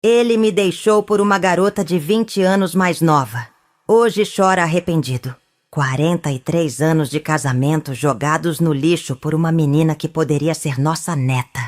Ele me deixou por uma garota de 20 anos mais nova. Hoje chora arrependido. 43 anos de casamento jogados no lixo por uma menina que poderia ser nossa neta.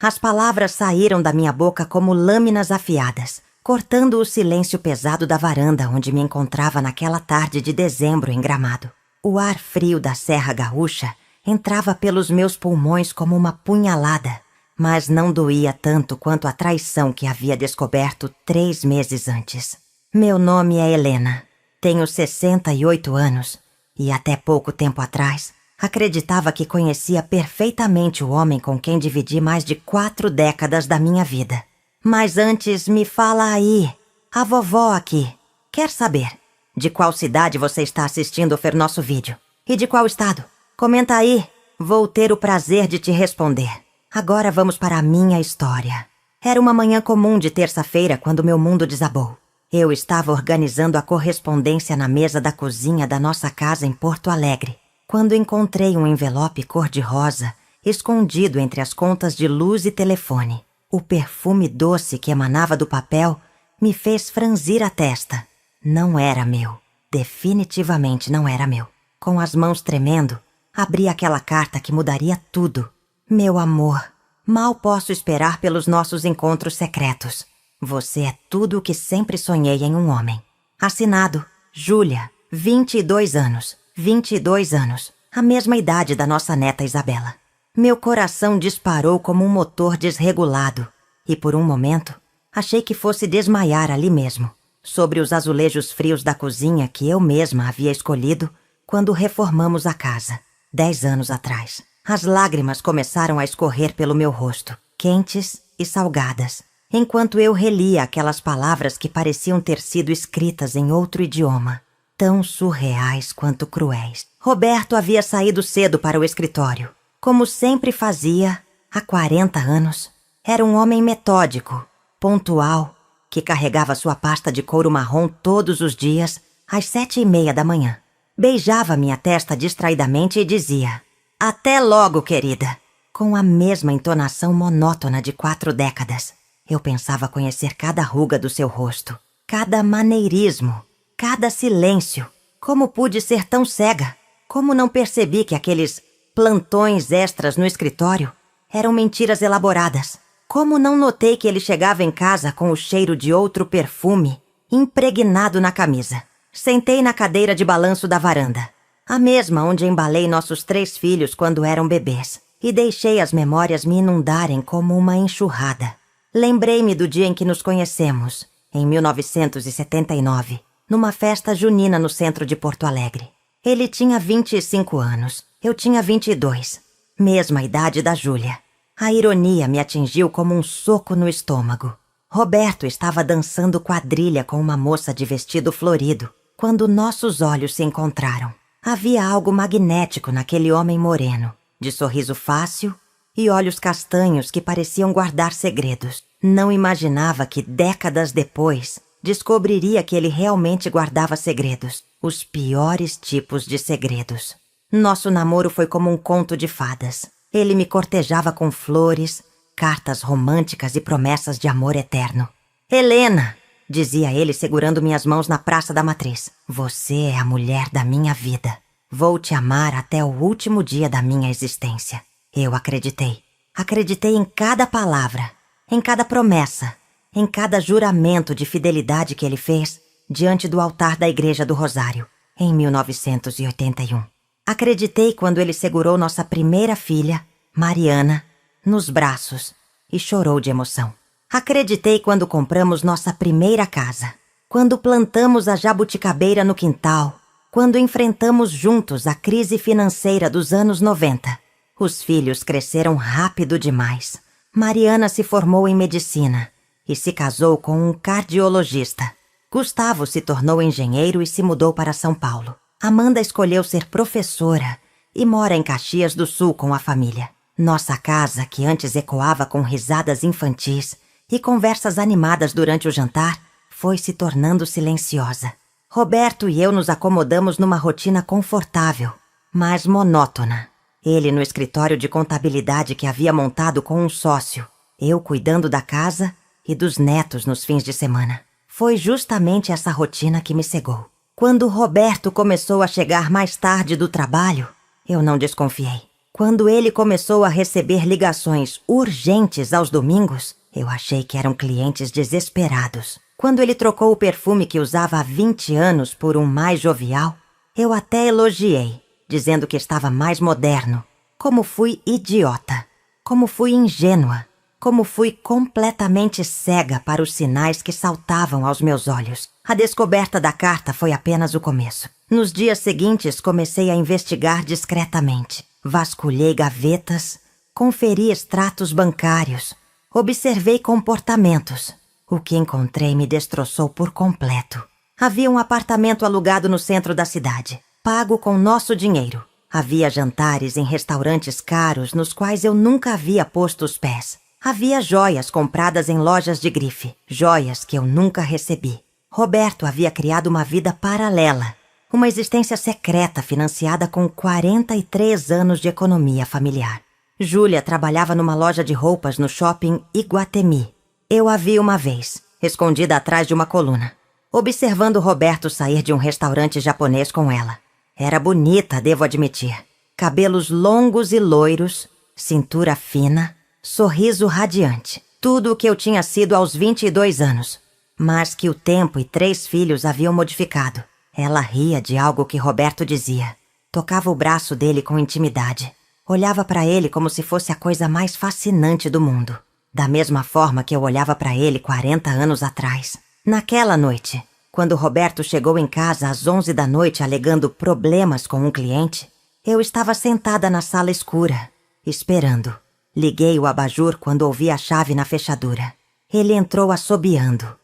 As palavras saíram da minha boca como lâminas afiadas, cortando o silêncio pesado da varanda onde me encontrava naquela tarde de dezembro em Gramado. O ar frio da Serra Gaúcha entrava pelos meus pulmões como uma punhalada, mas não doía tanto quanto a traição que havia descoberto 3 meses antes. Meu nome é Helena. Tenho 68 anos e até pouco tempo atrás acreditava que conhecia perfeitamente o homem com quem dividi mais de 4 décadas da minha vida. Mas antes, me fala aí, a vovó aqui, quer saber de qual cidade você está assistindo o nosso vídeo? E de qual estado? Comenta aí, vou ter o prazer de te responder. Agora vamos para a minha história. Era uma manhã comum de terça-feira quando meu mundo desabou. Eu estava organizando a correspondência na mesa da cozinha da nossa casa em Porto Alegre, quando encontrei um envelope cor-de-rosa escondido entre as contas de luz e telefone. O perfume doce que emanava do papel me fez franzir a testa. Não era meu. Definitivamente não era meu. Com as mãos tremendo, abri aquela carta que mudaria tudo. Meu amor, mal posso esperar pelos nossos encontros secretos. Você é tudo o que sempre sonhei em um homem. Assinado, Júlia, 22 anos. 22 anos. A mesma idade da nossa neta Isabela. Meu coração disparou como um motor desregulado. E por um momento, achei que fosse desmaiar ali mesmo, sobre os azulejos frios da cozinha que eu mesma havia escolhido quando reformamos a casa, 10 anos atrás. As lágrimas começaram a escorrer pelo meu rosto, quentes e salgadas, enquanto eu relia aquelas palavras que pareciam ter sido escritas em outro idioma, tão surreais quanto cruéis. Roberto havia saído cedo para o escritório, como sempre fazia há 40 anos. Era um homem metódico, pontual, que carregava sua pasta de couro marrom todos os dias, às 7:30 da manhã. Beijava minha testa distraidamente e dizia: "Até logo, querida", com a mesma entonação monótona de 4 décadas. Eu pensava conhecer cada ruga do seu rosto, cada maneirismo, cada silêncio. Como pude ser tão cega? Como não percebi que aqueles plantões extras no escritório eram mentiras elaboradas? Como não notei que ele chegava em casa com o cheiro de outro perfume impregnado na camisa? Sentei na cadeira de balanço da varanda, a mesma onde embalei nossos 3 filhos quando eram bebês, e deixei as memórias me inundarem como uma enxurrada. Lembrei-me do dia em que nos conhecemos, em 1979, numa festa junina no centro de Porto Alegre. Ele tinha 25 anos, eu tinha 22, mesma idade da Júlia. A ironia me atingiu como um soco no estômago. Roberto estava dançando quadrilha com uma moça de vestido florido, quando nossos olhos se encontraram. Havia algo magnético naquele homem moreno, de sorriso fácil e olhos castanhos que pareciam guardar segredos. Não imaginava que, décadas depois, descobriria que ele realmente guardava segredos, os piores tipos de segredos. Nosso namoro foi como um conto de fadas. Ele me cortejava com flores, cartas românticas e promessas de amor eterno. "Helena", dizia ele segurando minhas mãos na Praça da Matriz, "você é a mulher da minha vida. Vou te amar até o último dia da minha existência." Eu acreditei. Acreditei em cada palavra, em cada promessa, em cada juramento de fidelidade que ele fez diante do altar da Igreja do Rosário, em 1981. Acreditei quando ele segurou nossa primeira filha, Mariana, nos braços e chorou de emoção. Acreditei quando compramos nossa primeira casa, quando plantamos a jabuticabeira no quintal, quando enfrentamos juntos a crise financeira dos anos 90. Os filhos cresceram rápido demais. Mariana se formou em medicina e se casou com um cardiologista. Gustavo se tornou engenheiro e se mudou para São Paulo. Amanda escolheu ser professora e mora em Caxias do Sul com a família. Nossa casa, que antes ecoava com risadas infantis e conversas animadas durante o jantar, foi se tornando silenciosa. Roberto e eu nos acomodamos numa rotina confortável, mas monótona. Ele no escritório de contabilidade que havia montado com um sócio, eu cuidando da casa e dos netos nos fins de semana. Foi justamente essa rotina que me cegou. Quando Roberto começou a chegar mais tarde do trabalho, eu não desconfiei. Quando ele começou a receber ligações urgentes aos domingos, eu achei que eram clientes desesperados. Quando ele trocou o perfume que usava há 20 anos por um mais jovial, eu até elogiei, dizendo que estava mais moderno. Como fui idiota. Como fui ingênua. Como fui completamente cega para os sinais que saltavam aos meus olhos. A descoberta da carta foi apenas o começo. Nos dias seguintes, comecei a investigar discretamente. Vasculhei gavetas, conferi extratos bancários, observei comportamentos. O que encontrei me destroçou por completo. Havia um apartamento alugado no centro da cidade, pago com nosso dinheiro. Havia jantares em restaurantes caros nos quais eu nunca havia posto os pés. Havia joias compradas em lojas de grife, joias que eu nunca recebi. Roberto havia criado uma vida paralela, uma existência secreta financiada com 43 anos de economia familiar. Júlia trabalhava numa loja de roupas no shopping Iguatemi. Eu a vi uma vez, escondida atrás de uma coluna, observando Roberto sair de um restaurante japonês com ela. Era bonita, devo admitir. Cabelos longos e loiros, cintura fina, sorriso radiante. Tudo o que eu tinha sido aos 22 anos. Mas que o tempo e 3 filhos haviam modificado. Ela ria de algo que Roberto dizia. Tocava o braço dele com intimidade. Olhava para ele como se fosse a coisa mais fascinante do mundo. Da mesma forma que eu olhava para ele 40 anos atrás. Naquela noite, quando Roberto chegou em casa às 11 da noite alegando problemas com um cliente, eu estava sentada na sala escura, esperando. Liguei o abajur quando ouvi a chave na fechadura. Ele entrou assobiando,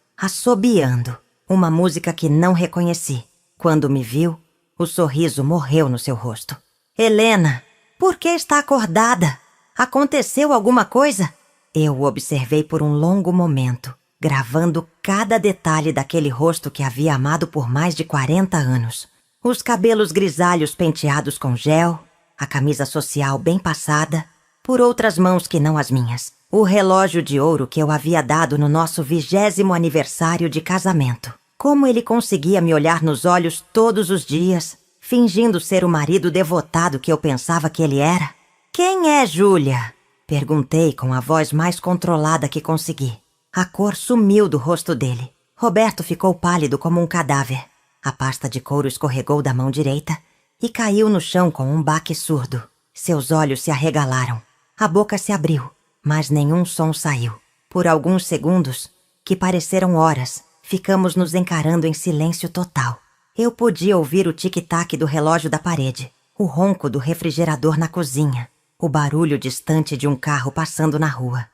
uma música que não reconheci. Quando me viu, o sorriso morreu no seu rosto. Helena, por que está acordada? Aconteceu alguma coisa? Eu o observei por um longo momento, gravando cada detalhe daquele rosto que havia amado por mais de 40 anos. Os cabelos grisalhos penteados com gel, a camisa social bem passada, por outras mãos que não as minhas. O relógio de ouro que eu havia dado no nosso 20º aniversário de casamento. Como ele conseguia me olhar nos olhos todos os dias, fingindo ser o marido devotado que eu pensava que ele era? Quem é Júlia? Perguntei com a voz mais controlada que consegui. A cor sumiu do rosto dele. Roberto ficou pálido como um cadáver. A pasta de couro escorregou da mão direita e caiu no chão com um baque surdo. Seus olhos se arregalaram. A boca se abriu, mas nenhum som saiu. Por alguns segundos, que pareceram horas, ficamos nos encarando em silêncio total. Eu podia ouvir o tic-tac do relógio da parede, o ronco do refrigerador na cozinha, o barulho distante de um carro passando na rua.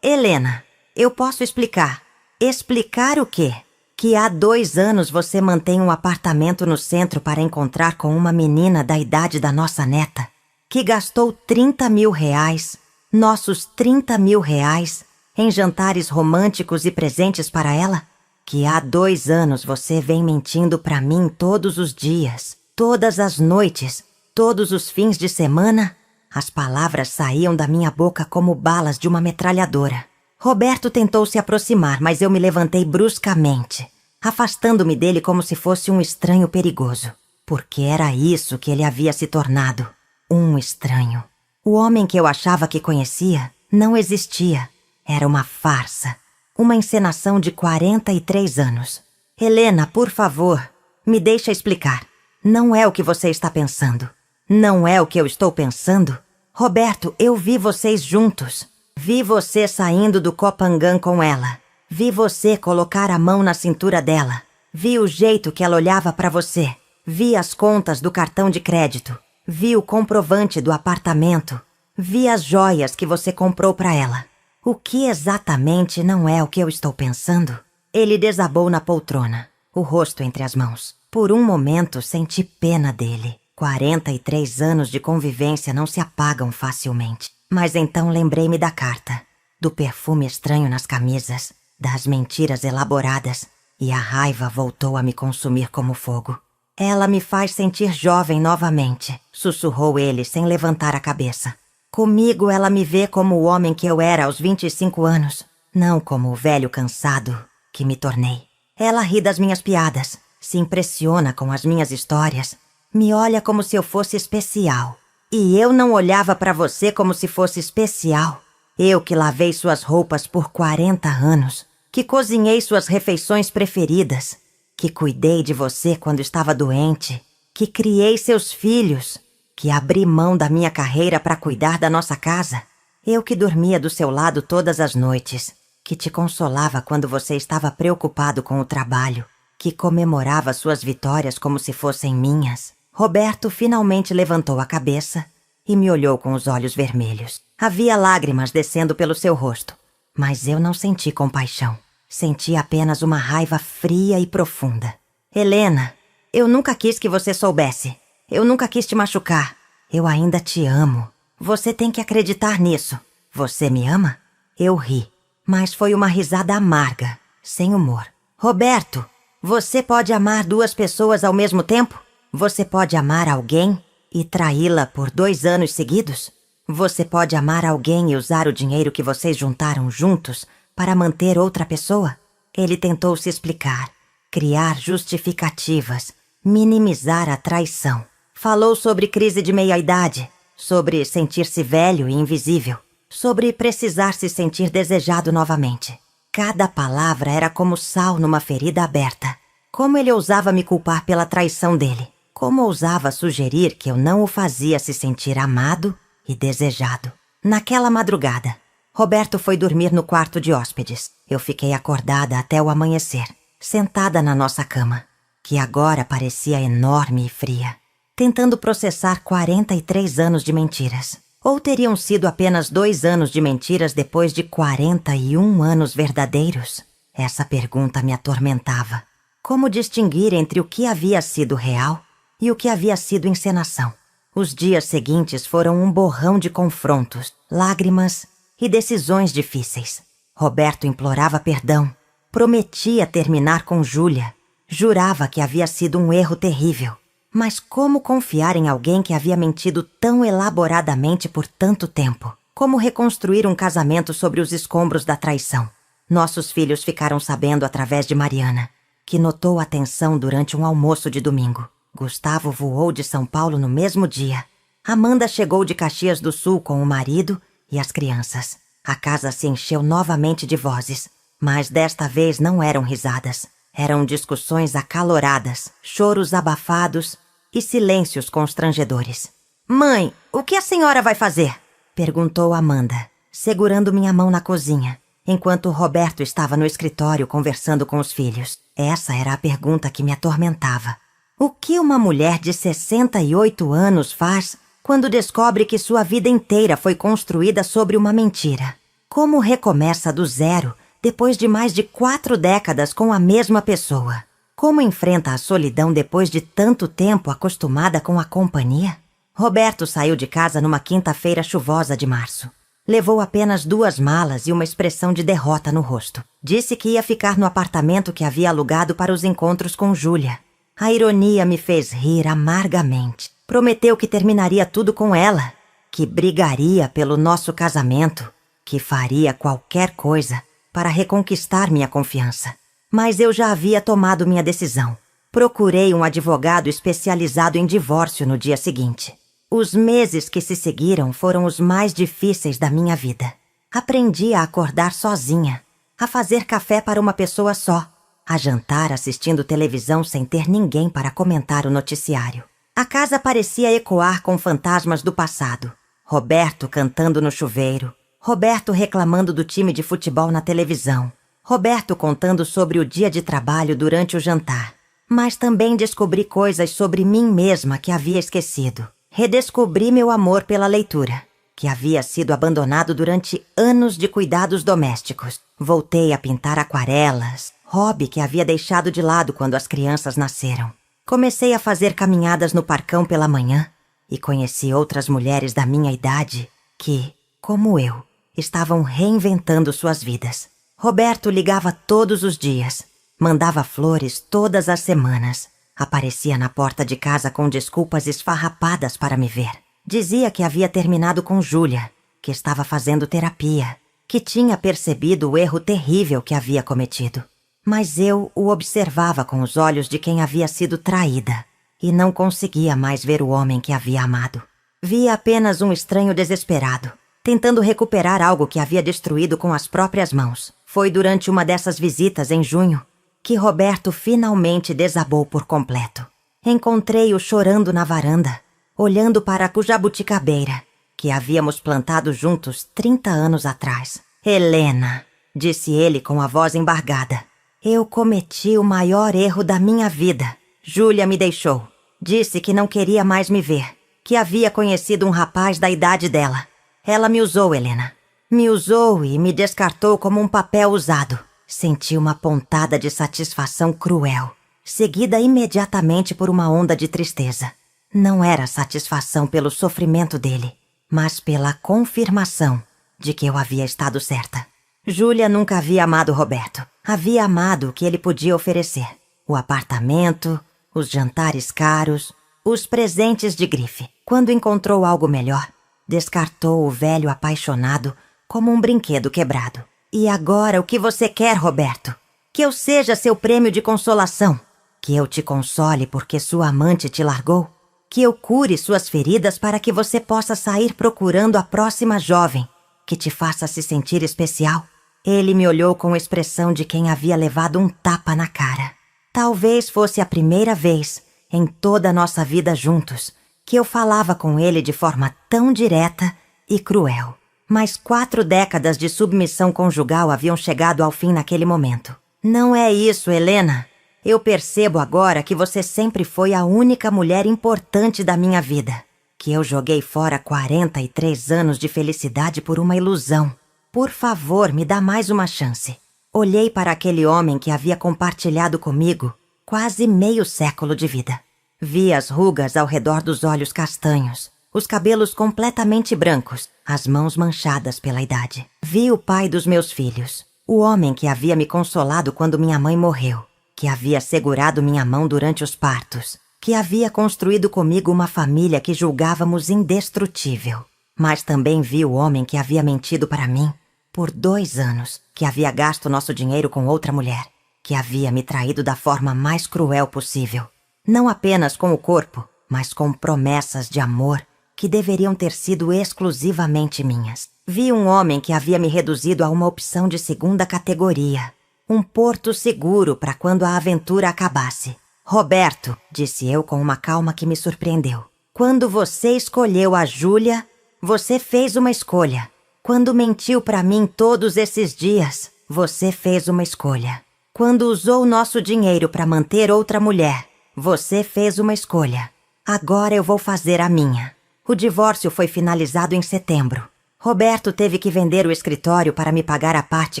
Helena, eu posso explicar. Explicar o quê? Que há 2 anos você mantém um apartamento no centro para encontrar com uma menina da idade da nossa neta, que gastou 30 mil reais, nossos 30 mil reais, em jantares românticos e presentes para ela? Que há 2 anos você vem mentindo para mim todos os dias, todas as noites, todos os fins de semana? As palavras saíam da minha boca como balas de uma metralhadora. Roberto tentou se aproximar, mas eu me levantei bruscamente, afastando-me dele como se fosse um estranho perigoso. Porque era isso que ele havia se tornado. Um estranho. O homem que eu achava que conhecia não existia. Era uma farsa. Uma encenação de 43 anos. Helena, por favor, me deixa explicar. Não é o que você está pensando. Não é o que eu estou pensando. Roberto, eu vi vocês juntos. Vi você saindo do Copangan com ela. Vi você colocar a mão na cintura dela. Vi o jeito que ela olhava para você. Vi as contas do cartão de crédito. Vi o comprovante do apartamento. Vi as joias que você comprou para ela. O que exatamente não é o que eu estou pensando? Ele desabou na poltrona, o rosto entre as mãos. Por um momento senti pena dele. 43 anos de convivência não se apagam facilmente. Mas então lembrei-me da carta, do perfume estranho nas camisas, das mentiras elaboradas, e a raiva voltou a me consumir como fogo. Ela me faz sentir jovem novamente, sussurrou ele sem levantar a cabeça. Comigo ela me vê como o homem que eu era aos 25 anos. não como o velho cansado que me tornei. Ela ri das minhas piadas, se impressiona com as minhas histórias, me olha como se eu fosse especial. E eu não olhava para você como se fosse especial. Eu que lavei suas roupas por 40 anos, que cozinhei suas refeições preferidas, que cuidei de você quando estava doente, que criei seus filhos, que abri mão da minha carreira para cuidar da nossa casa. Eu que dormia do seu lado todas as noites, que te consolava quando você estava preocupado com o trabalho, que comemorava suas vitórias como se fossem minhas. Roberto finalmente levantou a cabeça e me olhou com os olhos vermelhos. Havia lágrimas descendo pelo seu rosto, mas eu não senti compaixão. Senti apenas uma raiva fria e profunda. Helena, eu nunca quis que você soubesse. Eu nunca quis te machucar. Eu ainda te amo. Você tem que acreditar nisso. Você me ama? Eu ri, mas foi uma risada amarga, sem humor. Roberto, você pode amar 2 pessoas ao mesmo tempo? Você pode amar alguém e traí-la por 2 anos seguidos? Você pode amar alguém e usar o dinheiro que vocês juntaram juntos para manter outra pessoa? Ele tentou se explicar, criar justificativas, minimizar a traição. Falou sobre crise de meia-idade, sobre sentir-se velho e invisível, sobre precisar se sentir desejado novamente. Cada palavra era como sal numa ferida aberta. Como ele ousava me culpar pela traição dele? Como ousava sugerir que eu não o fazia se sentir amado e desejado? Naquela madrugada, Roberto foi dormir no quarto de hóspedes. Eu fiquei acordada até o amanhecer, sentada na nossa cama, que agora parecia enorme e fria, tentando processar 43 anos de mentiras. Ou teriam sido apenas 2 anos de mentiras depois de 41 anos verdadeiros? Essa pergunta me atormentava. Como distinguir entre o que havia sido real e o que havia sido encenação? Os dias seguintes foram um borrão de confrontos, lágrimas e decisões difíceis. Roberto implorava perdão, prometia terminar com Júlia, jurava que havia sido um erro terrível. Mas como confiar em alguém que havia mentido tão elaboradamente por tanto tempo? Como reconstruir um casamento sobre os escombros da traição? Nossos filhos ficaram sabendo através de Mariana, que notou a tensão durante um almoço de domingo. Gustavo voou de São Paulo no mesmo dia. Amanda chegou de Caxias do Sul com o marido e as crianças. A casa se encheu novamente de vozes, mas desta vez não eram risadas. Eram discussões acaloradas, choros abafados e silêncios constrangedores. "Mãe, o que a senhora vai fazer?" perguntou Amanda, segurando minha mão na cozinha, enquanto Roberto estava no escritório conversando com os filhos. Essa era a pergunta que me atormentava. O que uma mulher de 68 anos faz quando descobre que sua vida inteira foi construída sobre uma mentira? Como recomeça do zero depois de mais de 4 décadas com a mesma pessoa? Como enfrenta a solidão depois de tanto tempo acostumada com a companhia? Roberto saiu de casa numa quinta-feira chuvosa de março. Levou apenas 2 malas e uma expressão de derrota no rosto. Disse que ia ficar no apartamento que havia alugado para os encontros com Júlia. A ironia me fez rir amargamente. Prometeu que terminaria tudo com ela, que brigaria pelo nosso casamento, que faria qualquer coisa para reconquistar minha confiança. Mas eu já havia tomado minha decisão. Procurei um advogado especializado em divórcio no dia seguinte. Os meses que se seguiram foram os mais difíceis da minha vida. Aprendi a acordar sozinha, a fazer café para uma pessoa só, a jantar assistindo televisão sem ter ninguém para comentar o noticiário. A casa parecia ecoar com fantasmas do passado. Roberto cantando no chuveiro, Roberto reclamando do time de futebol na televisão, Roberto contando sobre o dia de trabalho durante o jantar. Mas também descobri coisas sobre mim mesma que havia esquecido. Redescobri meu amor pela leitura, que havia sido abandonado durante anos de cuidados domésticos. Voltei a pintar aquarelas, hobby que havia deixado de lado quando as crianças nasceram. Comecei a fazer caminhadas no parcão pela manhã e conheci outras mulheres da minha idade que, como eu, estavam reinventando suas vidas. Roberto ligava todos os dias, mandava flores todas as semanas. Aparecia na porta de casa com desculpas esfarrapadas para me ver. Dizia que havia terminado com Júlia, que estava fazendo terapia, que tinha percebido o erro terrível que havia cometido. Mas eu o observava com os olhos de quem havia sido traída e não conseguia mais ver o homem que havia amado. Via apenas um estranho desesperado, tentando recuperar algo que havia destruído com as próprias mãos. Foi durante uma dessas visitas em junho que Roberto finalmente desabou por completo. Encontrei-o chorando na varanda, olhando para a jabuticabeira que havíamos plantado juntos 30 anos atrás. Helena, disse ele com a voz embargada, eu cometi o maior erro da minha vida. Júlia me deixou. Disse que não queria mais me ver, que havia conhecido um rapaz da idade dela. Ela me usou, Helena. Me usou e me descartou como um papel usado. Senti uma pontada de satisfação cruel, seguida imediatamente por uma onda de tristeza. Não era satisfação pelo sofrimento dele, mas pela confirmação de que eu havia estado certa. Júlia nunca havia amado Roberto. Havia amado o que ele podia oferecer. O apartamento, os jantares caros, os presentes de grife. Quando encontrou algo melhor, descartou o velho apaixonado como um brinquedo quebrado. E agora o que você quer, Roberto? Que eu seja seu prêmio de consolação? Que eu te console porque sua amante te largou? Que eu cure suas feridas para que você possa sair procurando a próxima jovem que te faça se sentir especial? Ele me olhou com expressão de quem havia levado um tapa na cara. Talvez fosse a primeira vez em toda a nossa vida juntos que eu falava com ele de forma tão direta e cruel. Mas 4 décadas de submissão conjugal haviam chegado ao fim naquele momento. Não é isso, Helena. Eu percebo agora que você sempre foi a única mulher importante da minha vida. Que eu joguei fora 43 anos de felicidade por uma ilusão. Por favor, me dá mais uma chance. Olhei para aquele homem que havia compartilhado comigo quase meio século de vida. Vi as rugas ao redor dos olhos castanhos, os cabelos completamente brancos, as mãos manchadas pela idade. Vi o pai dos meus filhos, o homem que havia me consolado quando minha mãe morreu, que havia segurado minha mão durante os partos, que havia construído comigo uma família que julgávamos indestrutível. Mas também vi o homem que havia mentido para mim por 2 anos, que havia gasto nosso dinheiro com outra mulher, que havia me traído da forma mais cruel possível. Não apenas com o corpo, mas com promessas de amor que deveriam ter sido exclusivamente minhas. Vi um homem que havia me reduzido a uma opção de 2ª categoria, um porto seguro para quando a aventura acabasse. Roberto, disse eu com uma calma que me surpreendeu, quando você escolheu a Júlia, você fez uma escolha. Quando mentiu para mim todos esses dias, você fez uma escolha. Quando usou nosso dinheiro para manter outra mulher, você fez uma escolha. Agora eu vou fazer a minha. O divórcio foi finalizado em setembro. Roberto teve que vender o escritório para me pagar a parte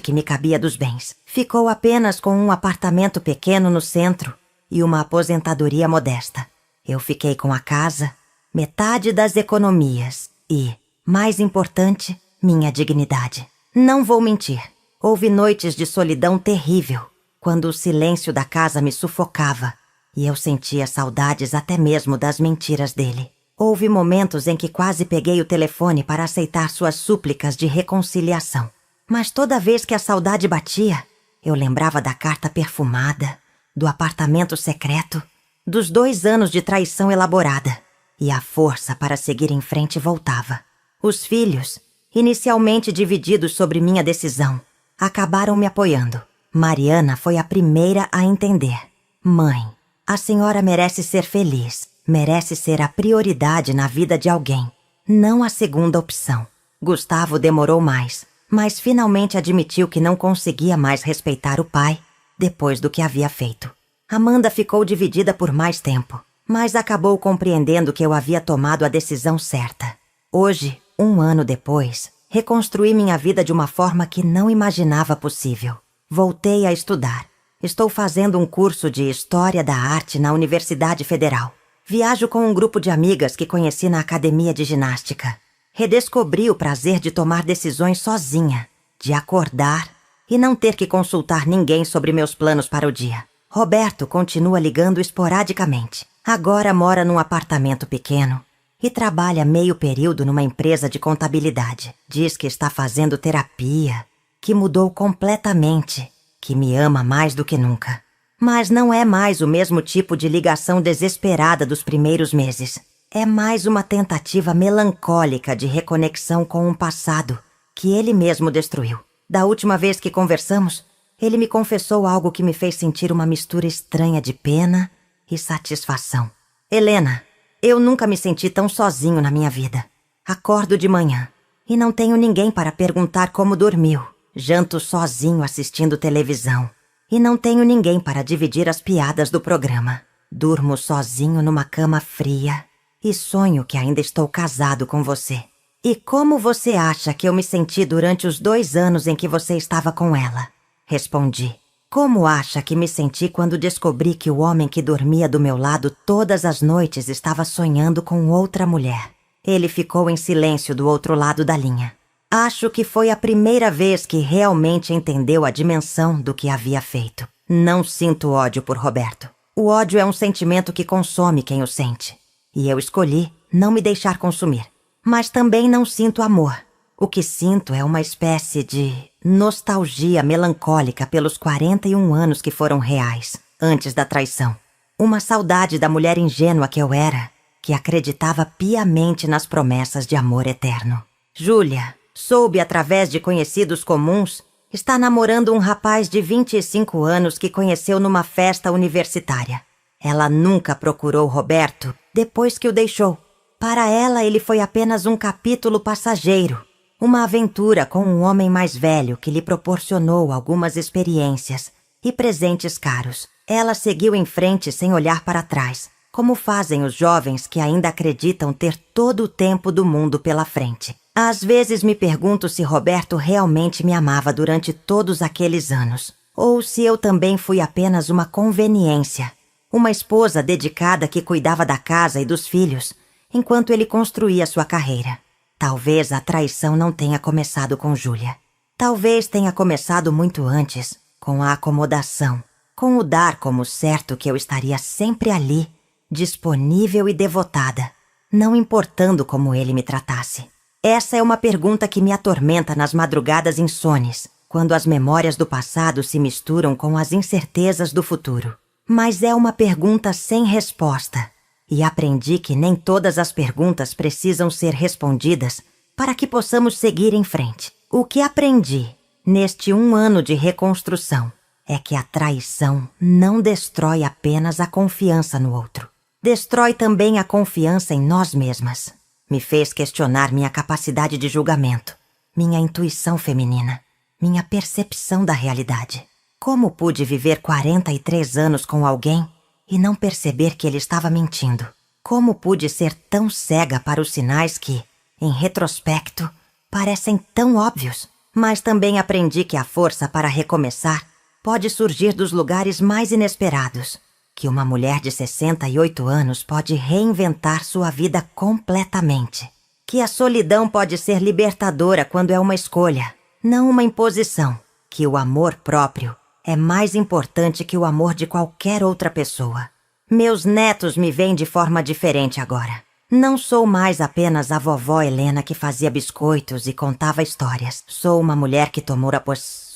que me cabia dos bens. Ficou apenas com um apartamento pequeno no centro e uma aposentadoria modesta. Eu fiquei com a casa, metade das economias e, mais importante, minha dignidade. Não vou mentir. Houve noites de solidão terrível, quando o silêncio da casa me sufocava e eu sentia saudades até mesmo das mentiras dele. Houve momentos em que quase peguei o telefone para aceitar suas súplicas de reconciliação. Mas toda vez que a saudade batia, eu lembrava da carta perfumada, do apartamento secreto, dos 2 anos de traição elaborada, e a força para seguir em frente voltava. Os filhos, inicialmente divididos sobre minha decisão, acabaram me apoiando. Mariana foi a primeira a entender. Mãe, a senhora merece ser feliz, merece ser a prioridade na vida de alguém, não a segunda opção. Gustavo demorou mais, mas finalmente admitiu que não conseguia mais respeitar o pai depois do que havia feito. Amanda ficou dividida por mais tempo, mas acabou compreendendo que eu havia tomado a decisão certa. Hoje, 1 ano depois, reconstruí minha vida de uma forma que não imaginava possível. Voltei a estudar. Estou fazendo um curso de História da Arte na Universidade Federal. Viajo com um grupo de amigas que conheci na academia de ginástica. Redescobri o prazer de tomar decisões sozinha, de acordar e não ter que consultar ninguém sobre meus planos para o dia. Roberto continua ligando esporadicamente. Agora mora num apartamento pequeno e trabalha meio período numa empresa de contabilidade. Diz que está fazendo terapia, que mudou completamente, que me ama mais do que nunca. Mas não é mais o mesmo tipo de ligação desesperada dos primeiros meses. É mais uma tentativa melancólica de reconexão com um passado que ele mesmo destruiu. Da última vez que conversamos, ele me confessou algo que me fez sentir uma mistura estranha de pena e satisfação. Helena, eu nunca me senti tão sozinho na minha vida. Acordo de manhã e não tenho ninguém para perguntar como dormiu. Janto sozinho assistindo televisão e não tenho ninguém para dividir as piadas do programa. Durmo sozinho numa cama fria e sonho que ainda estou casado com você. E como você acha que eu me senti durante os 2 anos em que você estava com ela? Respondi. Como acha que me senti quando descobri que o homem que dormia do meu lado todas as noites estava sonhando com outra mulher? Ele ficou em silêncio do outro lado da linha. Acho que foi a primeira vez que realmente entendeu a dimensão do que havia feito. Não sinto ódio por Roberto. O ódio é um sentimento que consome quem o sente. E eu escolhi não me deixar consumir. Mas também não sinto amor. O que sinto é uma espécie de nostalgia melancólica pelos 41 anos que foram reais, antes da traição. Uma saudade da mulher ingênua que eu era, que acreditava piamente nas promessas de amor eterno. Júlia, soube através de conhecidos comuns, está namorando um rapaz de 25 anos que conheceu numa festa universitária. Ela nunca procurou Roberto depois que o deixou. Para ela, ele foi apenas um capítulo passageiro, uma aventura com um homem mais velho que lhe proporcionou algumas experiências e presentes caros. Ela seguiu em frente sem olhar para trás, como fazem os jovens que ainda acreditam ter todo o tempo do mundo pela frente. Às vezes me pergunto se Roberto realmente me amava durante todos aqueles anos, ou se eu também fui apenas uma conveniência, uma esposa dedicada que cuidava da casa e dos filhos, enquanto ele construía sua carreira. Talvez a traição não tenha começado com Júlia. Talvez tenha começado muito antes, com a acomodação, com o dar como certo que eu estaria sempre ali, disponível e devotada, não importando como ele me tratasse. Essa é uma pergunta que me atormenta nas madrugadas insones, quando as memórias do passado se misturam com as incertezas do futuro. Mas é uma pergunta sem resposta. E aprendi que nem todas as perguntas precisam ser respondidas para que possamos seguir em frente. O que aprendi neste 1 ano de reconstrução é que a traição não destrói apenas a confiança no outro. Destrói também a confiança em nós mesmas. Me fez questionar minha capacidade de julgamento, minha intuição feminina, minha percepção da realidade. Como pude viver 43 anos com alguém e não perceber que ele estava mentindo? Como pude ser tão cega para os sinais que, em retrospecto, parecem tão óbvios? Mas também aprendi que a força para recomeçar pode surgir dos lugares mais inesperados, que uma mulher de 68 anos pode reinventar sua vida completamente, que a solidão pode ser libertadora quando é uma escolha, não uma imposição, que o amor próprio é mais importante que o amor de qualquer outra pessoa. Meus netos me veem de forma diferente agora. Não sou mais apenas a vovó Helena que fazia biscoitos e contava histórias. Sou uma mulher que tomou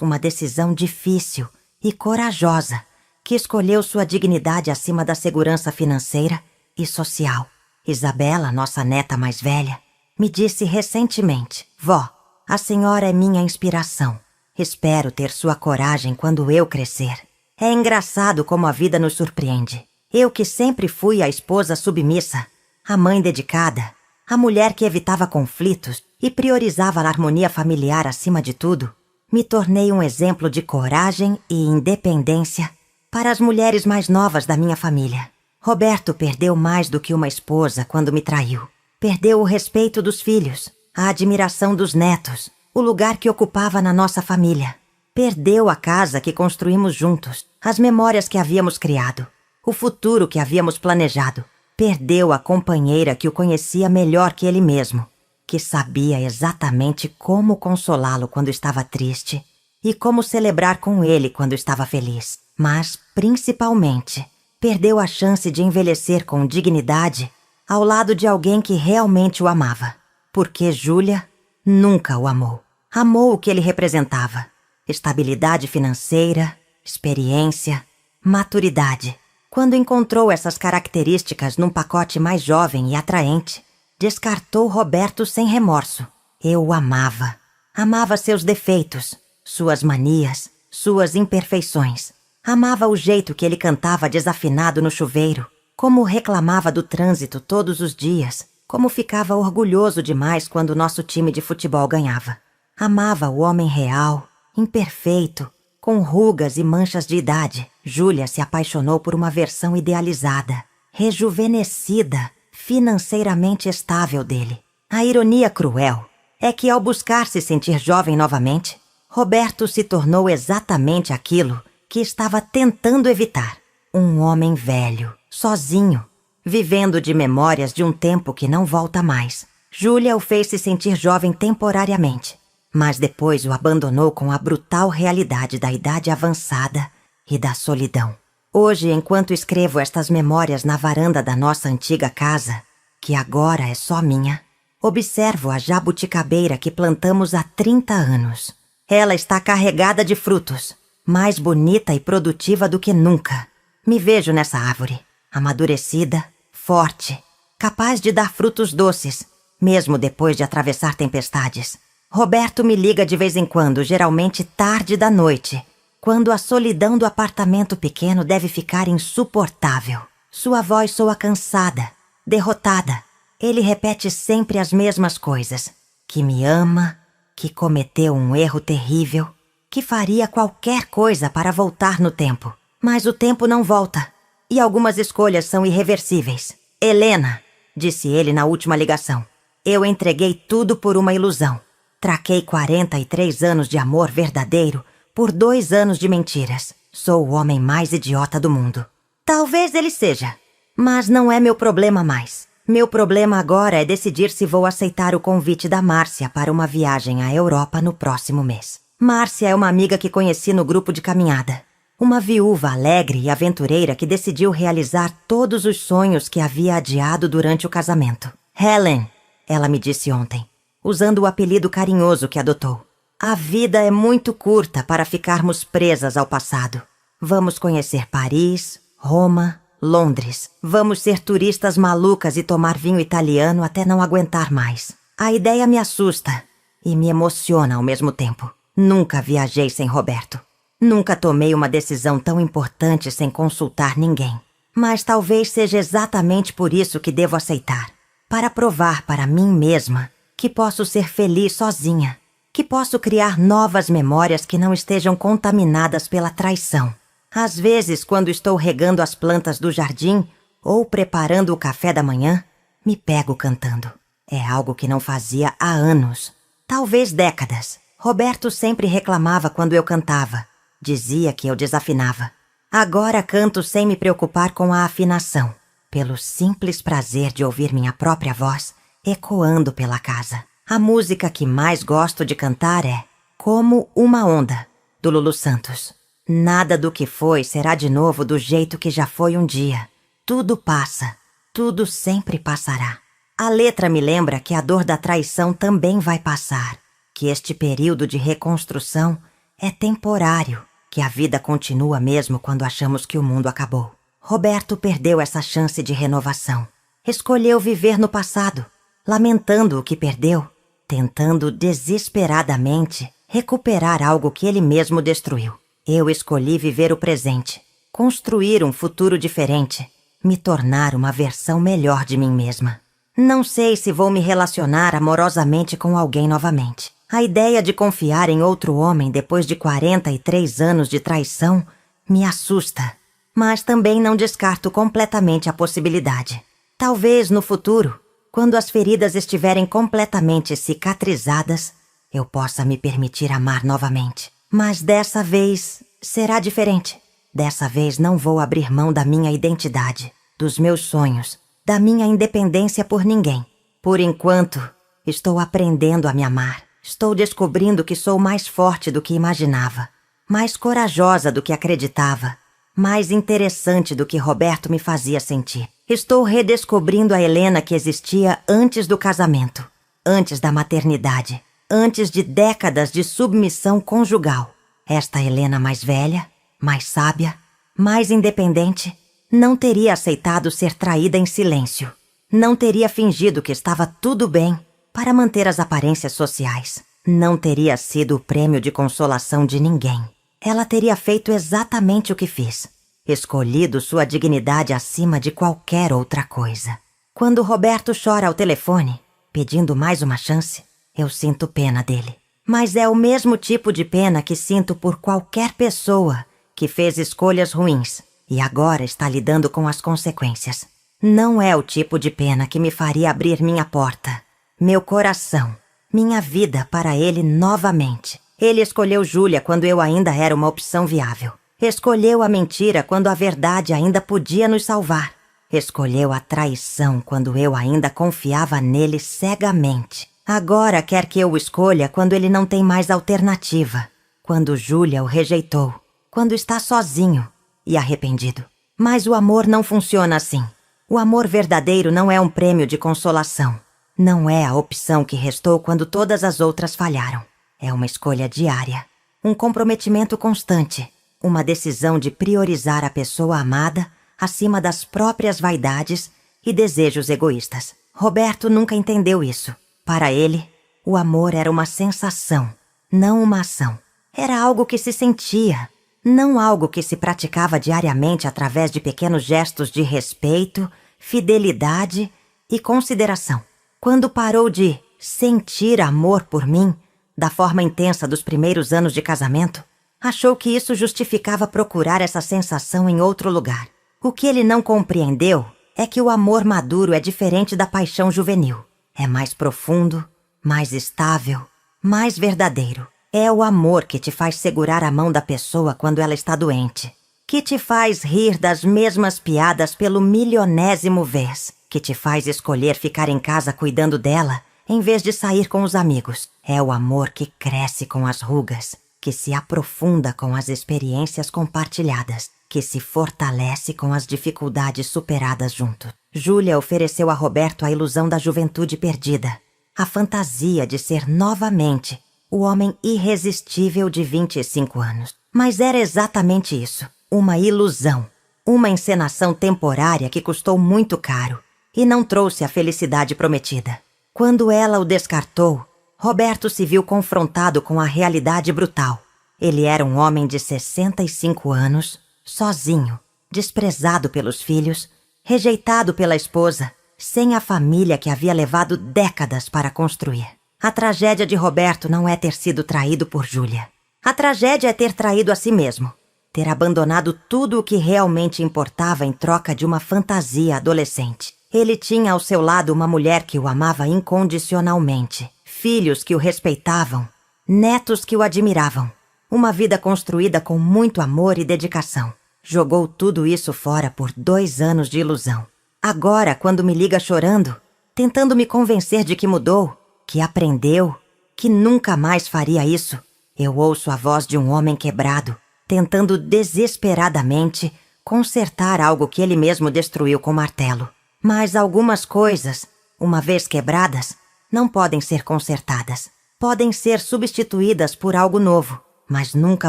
uma decisão difícil e corajosa, que escolheu sua dignidade acima da segurança financeira e social. Isabela, nossa neta mais velha, me disse recentemente: Vó, a senhora é minha inspiração. Espero ter sua coragem quando eu crescer. É engraçado como a vida nos surpreende. Eu que sempre fui a esposa submissa, a mãe dedicada, a mulher que evitava conflitos e priorizava a harmonia familiar acima de tudo, me tornei um exemplo de coragem e independência para as mulheres mais novas da minha família. Roberto perdeu mais do que uma esposa quando me traiu. Perdeu o respeito dos filhos, a admiração dos netos, o lugar que ocupava na nossa família. Perdeu a casa que construímos juntos, as memórias que havíamos criado, o futuro que havíamos planejado. Perdeu a companheira que o conhecia melhor que ele mesmo, que sabia exatamente como consolá-lo quando estava triste e como celebrar com ele quando estava feliz. Mas, principalmente, perdeu a chance de envelhecer com dignidade ao lado de alguém que realmente o amava. Porque Júlia nunca o amou. Amou o que ele representava: estabilidade financeira, experiência, maturidade. Quando encontrou essas características num pacote mais jovem e atraente, descartou Roberto sem remorso. Eu o amava. Amava seus defeitos, suas manias, suas imperfeições. Amava o jeito que ele cantava desafinado no chuveiro, como reclamava do trânsito todos os dias, como ficava orgulhoso demais quando nosso time de futebol ganhava. Amava o homem real, imperfeito, com rugas e manchas de idade. Júlia se apaixonou por uma versão idealizada, rejuvenescida, financeiramente estável dele. A ironia cruel é que, ao buscar se sentir jovem novamente, Roberto se tornou exatamente aquilo que estava tentando evitar: um homem velho, sozinho, vivendo de memórias de um tempo que não volta mais. Júlia o fez se sentir jovem temporariamente, mas depois o abandonou com a brutal realidade da idade avançada e da solidão. Hoje, enquanto escrevo estas memórias na varanda da nossa antiga casa, que agora é só minha, observo a jabuticabeira que plantamos há 30 anos. Ela está carregada de frutos, mais bonita e produtiva do que nunca. Me vejo nessa árvore, amadurecida, forte, capaz de dar frutos doces, mesmo depois de atravessar tempestades. Roberto me liga de vez em quando, geralmente tarde da noite, quando a solidão do apartamento pequeno deve ficar insuportável. Sua voz soa cansada, derrotada. Ele repete sempre as mesmas coisas: que me ama, que cometeu um erro terrível, que faria qualquer coisa para voltar no tempo. Mas o tempo não volta, e algumas escolhas são irreversíveis. Helena, disse ele na última ligação, eu entreguei tudo por uma ilusão. Traquei 43 anos de amor verdadeiro por 2 anos de mentiras. Sou o homem mais idiota do mundo. Talvez ele seja, mas não é meu problema mais. Meu problema agora é decidir se vou aceitar o convite da Márcia para uma viagem à Europa no próximo mês. Márcia é uma amiga que conheci no grupo de caminhada. Uma viúva alegre e aventureira que decidiu realizar todos os sonhos que havia adiado durante o casamento. Helen, ela me disse ontem, usando o apelido carinhoso que adotou. A vida é muito curta para ficarmos presas ao passado. Vamos conhecer Paris, Roma, Londres. Vamos ser turistas malucas e tomar vinho italiano até não aguentar mais. A ideia me assusta e me emociona ao mesmo tempo. Nunca viajei sem Roberto. Nunca tomei uma decisão tão importante sem consultar ninguém. Mas talvez seja exatamente por isso que devo aceitar. Para provar para mim mesma que posso ser feliz sozinha. Que posso criar novas memórias que não estejam contaminadas pela traição. Às vezes, quando estou regando as plantas do jardim ou preparando o café da manhã, me pego cantando. É algo que não fazia há anos, talvez décadas. Roberto sempre reclamava quando eu cantava. Dizia que eu desafinava. Agora canto sem me preocupar com a afinação, pelo simples prazer de ouvir minha própria voz ecoando pela casa. A música que mais gosto de cantar é Como uma Onda, do Lulu Santos. Nada do que foi será de novo do jeito que já foi um dia. Tudo passa, tudo sempre passará. A letra me lembra que a dor da traição também vai passar, que este período de reconstrução é temporário, que a vida continua mesmo quando achamos que o mundo acabou. Roberto perdeu essa chance de renovação. Escolheu viver no passado, lamentando o que perdeu, tentando desesperadamente recuperar algo que ele mesmo destruiu. Eu escolhi viver o presente, construir um futuro diferente, me tornar uma versão melhor de mim mesma. Não sei se vou me relacionar amorosamente com alguém novamente. A ideia de confiar em outro homem depois de 43 anos de traição me assusta, mas também não descarto completamente a possibilidade. Talvez no futuro, quando as feridas estiverem completamente cicatrizadas, eu possa me permitir amar novamente. Mas dessa vez será diferente. Dessa vez não vou abrir mão da minha identidade, dos meus sonhos, da minha independência por ninguém. Por enquanto, estou aprendendo a me amar. Estou descobrindo que sou mais forte do que imaginava, mais corajosa do que acreditava, mais interessante do que Roberto me fazia sentir. Estou redescobrindo a Helena que existia antes do casamento, antes da maternidade, antes de décadas de submissão conjugal. Esta Helena mais velha, mais sábia, mais independente, não teria aceitado ser traída em silêncio. Não teria fingido que estava tudo bem para manter as aparências sociais. Não teria sido o prêmio de consolação de ninguém. Ela teria feito exatamente o que fiz. Escolhido sua dignidade acima de qualquer outra coisa. Quando Roberto chora ao telefone, pedindo mais uma chance, eu sinto pena dele. Mas é o mesmo tipo de pena que sinto por qualquer pessoa que fez escolhas ruins e agora está lidando com as consequências. Não é o tipo de pena que me faria abrir minha porta, meu coração, minha vida para ele novamente. Ele escolheu Júlia quando eu ainda era uma opção viável. Escolheu a mentira quando a verdade ainda podia nos salvar. Escolheu a traição quando eu ainda confiava nele cegamente. Agora quer que eu o escolha quando ele não tem mais alternativa. Quando Júlia o rejeitou. Quando está sozinho e arrependido. Mas o amor não funciona assim. O amor verdadeiro não é um prêmio de consolação. Não é a opção que restou quando todas as outras falharam. É uma escolha diária. Um comprometimento constante. Uma decisão de priorizar a pessoa amada acima das próprias vaidades e desejos egoístas. Roberto nunca entendeu isso. Para ele, o amor era uma sensação, não uma ação. Era algo que se sentia, não algo que se praticava diariamente através de pequenos gestos de respeito, fidelidade e consideração. Quando parou de sentir amor por mim, da forma intensa dos primeiros anos de casamento, achou que isso justificava procurar essa sensação em outro lugar. O que ele não compreendeu é que o amor maduro é diferente da paixão juvenil. É mais profundo, mais estável, mais verdadeiro. É o amor que te faz segurar a mão da pessoa quando ela está doente. Que te faz rir das mesmas piadas pelo milionésimo vez. Que te faz escolher ficar em casa cuidando dela em vez de sair com os amigos. É o amor que cresce com as rugas, que se aprofunda com as experiências compartilhadas, que se fortalece com as dificuldades superadas junto. Júlia ofereceu a Roberto a ilusão da juventude perdida, a fantasia de ser novamente o homem irresistível de 25 anos. Mas era exatamente isso, uma ilusão, uma encenação temporária que custou muito caro e não trouxe a felicidade prometida. Quando ela o descartou, Roberto se viu confrontado com a realidade brutal. Ele era um homem de 65 anos, sozinho, desprezado pelos filhos, rejeitado pela esposa, sem a família que havia levado décadas para construir. A tragédia de Roberto não é ter sido traído por Júlia. A tragédia é ter traído a si mesmo, ter abandonado tudo o que realmente importava em troca de uma fantasia adolescente. Ele tinha ao seu lado uma mulher que o amava incondicionalmente, filhos que o respeitavam, netos que o admiravam. Uma vida construída com muito amor e dedicação. Jogou tudo isso fora por 2 anos de ilusão. Agora, quando me liga chorando, tentando me convencer de que mudou, que aprendeu, que nunca mais faria isso, eu ouço a voz de um homem quebrado, tentando desesperadamente consertar algo que ele mesmo destruiu com martelo. Mas algumas coisas, uma vez quebradas, não podem ser consertadas. Podem ser substituídas por algo novo, mas nunca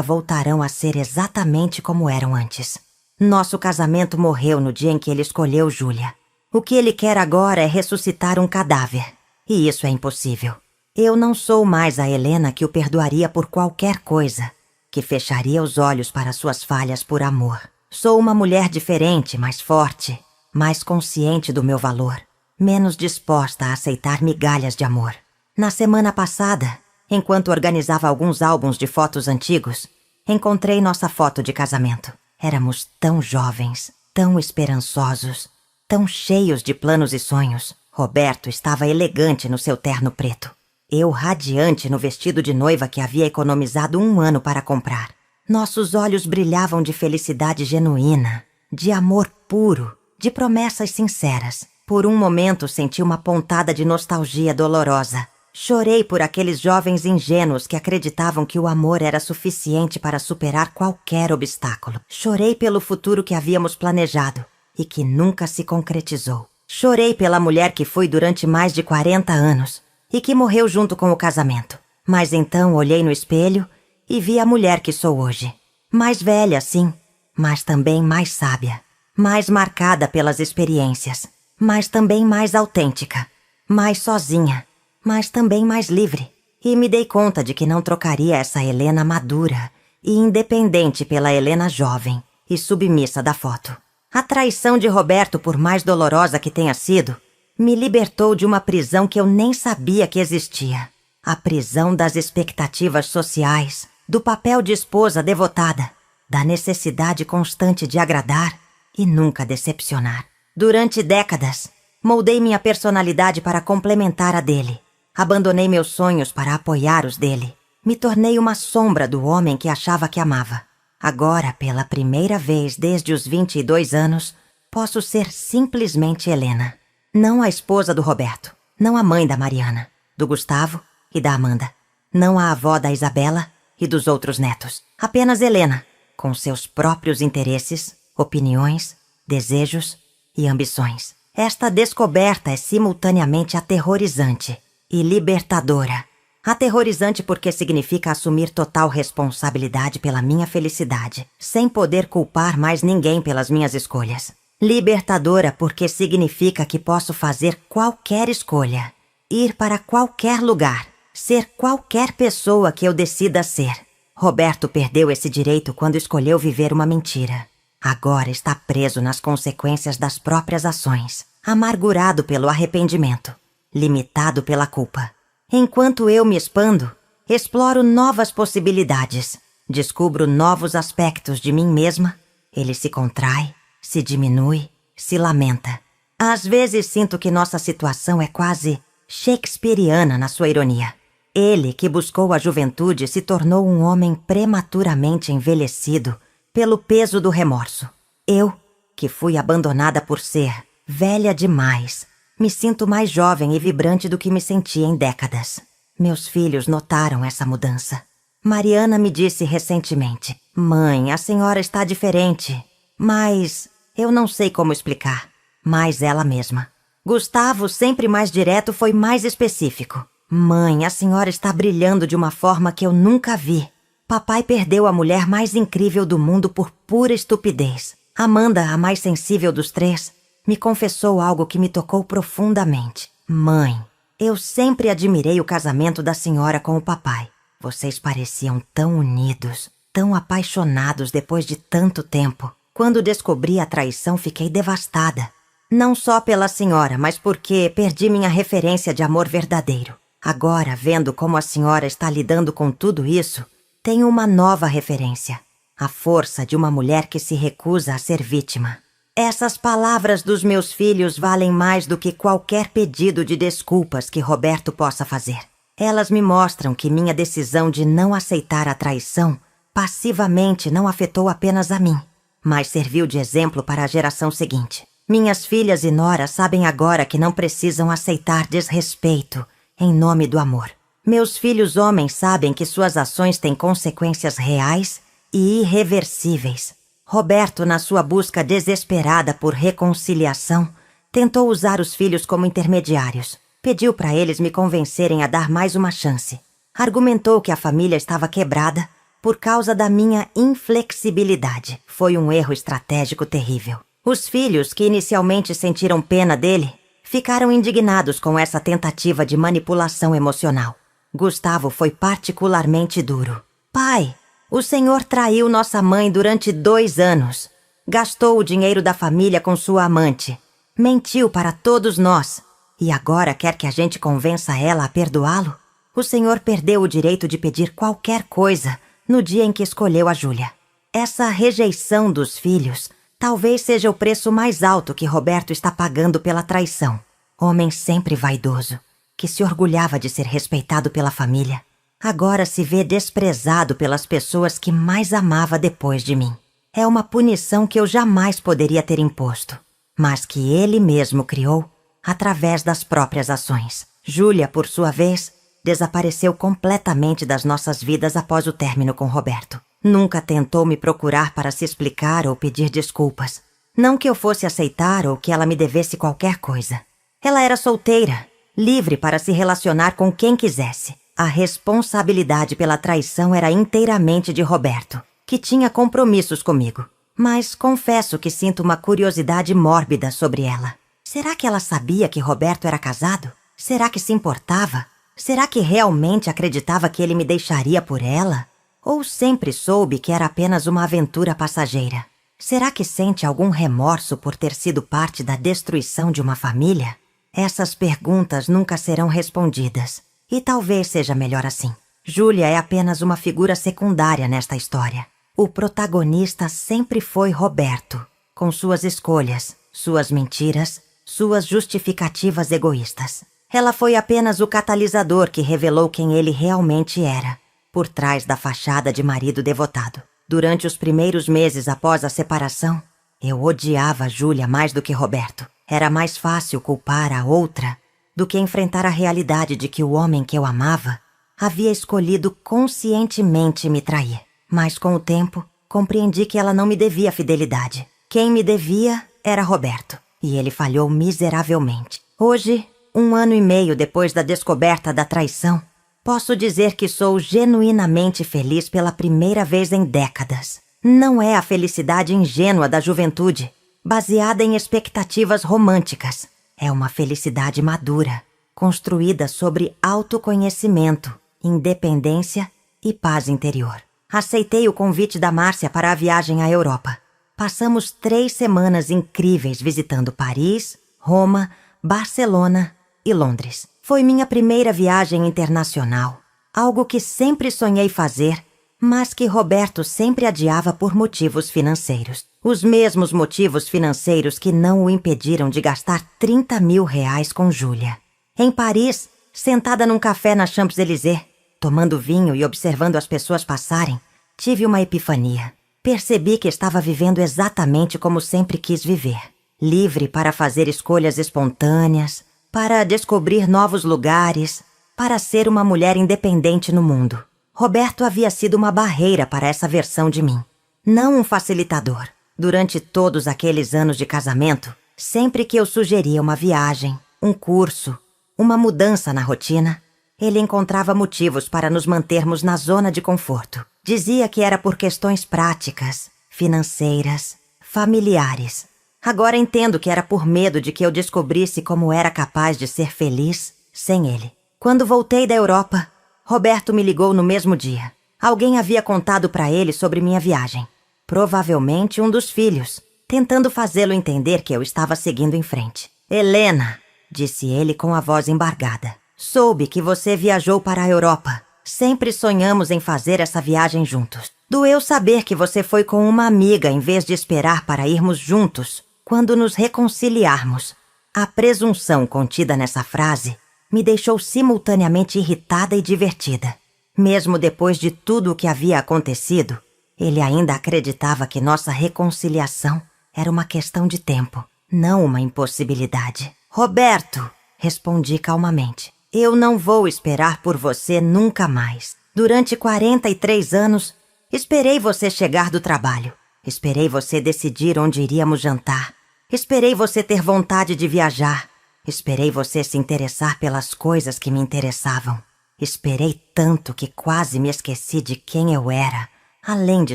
voltarão a ser exatamente como eram antes. Nosso casamento morreu no dia em que ele escolheu Júlia. O que ele quer agora é ressuscitar um cadáver. E isso é impossível. Eu não sou mais a Helena que o perdoaria por qualquer coisa, que fecharia os olhos para suas falhas por amor. Sou uma mulher diferente, mais forte, mais consciente do meu valor, menos disposta a aceitar migalhas de amor. Na semana passada, enquanto organizava alguns álbuns de fotos antigos, encontrei nossa foto de casamento. Éramos tão jovens, tão esperançosos, tão cheios de planos e sonhos. Roberto estava elegante no seu terno preto. Eu radiante no vestido de noiva que havia economizado 1 ano para comprar. Nossos olhos brilhavam de felicidade genuína, de amor puro, de promessas sinceras. Por um momento senti uma pontada de nostalgia dolorosa. Chorei por aqueles jovens ingênuos que acreditavam que o amor era suficiente para superar qualquer obstáculo. Chorei pelo futuro que havíamos planejado. e que nunca se concretizou. Chorei pela mulher que fui durante mais de 40 anos e que morreu junto com o casamento. Mas então olhei no espelho e vi a mulher que sou hoje. Mais velha, sim, mas também mais sábia. Mais marcada pelas experiências, mas também mais autêntica. Mais sozinha, mas também mais livre. E me dei conta de que não trocaria essa Helena madura e independente pela Helena jovem e submissa da foto. A traição de Roberto, por mais dolorosa que tenha sido, me libertou de uma prisão que eu nem sabia que existia. A prisão das expectativas sociais, do papel de esposa devotada, da necessidade constante de agradar e nunca decepcionar. Durante décadas, moldei minha personalidade para complementar a dele. Abandonei meus sonhos para apoiar os dele. Me tornei uma sombra do homem que achava que amava. Agora, pela primeira vez desde os 22 anos, posso ser simplesmente Helena. Não a esposa do Roberto, não a mãe da Mariana, do Gustavo e da Amanda. Não a avó da Isabela e dos outros netos. Apenas Helena, com seus próprios interesses, opiniões, desejos e ambições. Esta descoberta é simultaneamente aterrorizante e libertadora. Aterrorizante porque significa assumir total responsabilidade pela minha felicidade, sem poder culpar mais ninguém pelas minhas escolhas. Libertadora porque significa que posso fazer qualquer escolha, ir para qualquer lugar, ser qualquer pessoa que eu decida ser. Roberto perdeu esse direito quando escolheu viver uma mentira. Agora está preso nas consequências das próprias ações, amargurado pelo arrependimento, limitado pela culpa. Enquanto eu me expando, exploro novas possibilidades, descubro novos aspectos de mim mesma. Ele se contrai, se diminui, se lamenta. Às vezes sinto que nossa situação é quase shakespeariana na sua ironia. Ele, que buscou a juventude, se tornou um homem prematuramente envelhecido pelo peso do remorso. Eu, que fui abandonada por ser velha demais, me sinto mais jovem e vibrante do que me sentia em décadas. Meus filhos notaram essa mudança. Mariana me disse recentemente: "Mãe, a senhora está diferente." Mas eu não sei como explicar. Mais ela mesma. Gustavo, sempre mais direto, foi mais específico. "Mãe, a senhora está brilhando de uma forma que eu nunca vi." Papai perdeu a mulher mais incrível do mundo por pura estupidez. Amanda, a mais sensível dos três, me confessou algo que me tocou profundamente. "Mãe, eu sempre admirei o casamento da senhora com o papai. Vocês pareciam tão unidos, tão apaixonados depois de tanto tempo. Quando descobri a traição, fiquei devastada. Não só pela senhora, mas porque perdi minha referência de amor verdadeiro. Agora, vendo como a senhora está lidando com tudo isso, tenho uma nova referência. A força de uma mulher que se recusa a ser vítima." Essas palavras dos meus filhos valem mais do que qualquer pedido de desculpas que Roberto possa fazer. Elas me mostram que minha decisão de não aceitar a traição passivamente não afetou apenas a mim, mas serviu de exemplo para a geração seguinte. Minhas filhas e noras sabem agora que não precisam aceitar desrespeito em nome do amor. Meus filhos homens sabem que suas ações têm consequências reais e irreversíveis. Roberto, na sua busca desesperada por reconciliação, tentou usar os filhos como intermediários. Pediu para eles me convencerem a dar mais uma chance. Argumentou que a família estava quebrada por causa da minha inflexibilidade. Foi um erro estratégico terrível. Os filhos, que inicialmente sentiram pena dele, ficaram indignados com essa tentativa de manipulação emocional. Gustavo foi particularmente duro. "Pai, o senhor traiu nossa mãe durante 2 anos. Gastou o dinheiro da família com sua amante. Mentiu para todos nós. E agora quer que a gente convença ela a perdoá-lo? O senhor perdeu o direito de pedir qualquer coisa no dia em que escolheu a Júlia." Essa rejeição dos filhos talvez seja o preço mais alto que Roberto está pagando pela traição. Homem sempre vaidoso, que se orgulhava de ser respeitado pela família, agora se vê desprezado pelas pessoas que mais amava depois de mim. É uma punição que eu jamais poderia ter imposto, mas que ele mesmo criou através das próprias ações. Júlia, por sua vez, desapareceu completamente das nossas vidas após o término com Roberto. Nunca tentou me procurar para se explicar ou pedir desculpas. Não que eu fosse aceitar ou que ela me devesse qualquer coisa. Ela era solteira, livre para se relacionar com quem quisesse. A responsabilidade pela traição era inteiramente de Roberto, que tinha compromissos comigo. Mas confesso que sinto uma curiosidade mórbida sobre ela. Será que ela sabia que Roberto era casado? Será que se importava? Será que realmente acreditava que ele me deixaria por ela? Ou sempre soube que era apenas uma aventura passageira? Será que sente algum remorso por ter sido parte da destruição de uma família? Essas perguntas nunca serão respondidas. E talvez seja melhor assim. Júlia é apenas uma figura secundária nesta história. O protagonista sempre foi Roberto, com suas escolhas, suas mentiras, suas justificativas egoístas. Ela foi apenas o catalisador que revelou quem ele realmente era, por trás da fachada de marido devotado. Durante os primeiros meses após a separação, eu odiava Júlia mais do que Roberto. Era mais fácil culpar a outra do que enfrentar a realidade de que o homem que eu amava havia escolhido conscientemente me trair. Mas com o tempo, compreendi que ela não me devia fidelidade. Quem me devia era Roberto, e ele falhou miseravelmente. Hoje, 1 ano e meio depois da descoberta da traição, posso dizer que sou genuinamente feliz pela primeira vez em décadas. Não é a felicidade ingênua da juventude, baseada em expectativas românticas. É uma felicidade madura, construída sobre autoconhecimento, independência e paz interior. Aceitei o convite da Márcia para a viagem à Europa. Passamos 3 semanas incríveis visitando Paris, Roma, Barcelona e Londres. Foi minha primeira viagem internacional, algo que sempre sonhei fazer, mas que Roberto sempre adiava por motivos financeiros. Os mesmos motivos financeiros que não o impediram de gastar 30 mil reais com Júlia. Em Paris, sentada num café na Champs-Élysées, tomando vinho e observando as pessoas passarem, tive uma epifania. Percebi que estava vivendo exatamente como sempre quis viver. Livre para fazer escolhas espontâneas, para descobrir novos lugares, para ser uma mulher independente no mundo. Roberto havia sido uma barreira para essa versão de mim, não um facilitador. Durante todos aqueles anos de casamento, sempre que eu sugeria uma viagem, um curso, uma mudança na rotina, ele encontrava motivos para nos mantermos na zona de conforto. Dizia que era por questões práticas, financeiras, familiares. Agora entendo que era por medo de que eu descobrisse como era capaz de ser feliz sem ele. Quando voltei da Europa, Roberto me ligou no mesmo dia. Alguém havia contado para ele sobre minha viagem. Provavelmente um dos filhos, tentando fazê-lo entender que eu estava seguindo em frente. Helena, disse ele com a voz embargada. Soube que você viajou para a Europa. Sempre sonhamos em fazer essa viagem juntos. Doeu saber que você foi com uma amiga em vez de esperar para irmos juntos quando nos reconciliarmos. A presunção contida nessa frase me deixou simultaneamente irritada e divertida. Mesmo depois de tudo o que havia acontecido, ele ainda acreditava que nossa reconciliação era uma questão de tempo, não uma impossibilidade. Roberto, respondi calmamente, eu não vou esperar por você nunca mais. Durante 43 anos, esperei você chegar do trabalho. Esperei você decidir onde iríamos jantar. Esperei você ter vontade de viajar. Esperei você se interessar pelas coisas que me interessavam. Esperei tanto que quase me esqueci de quem eu era, além de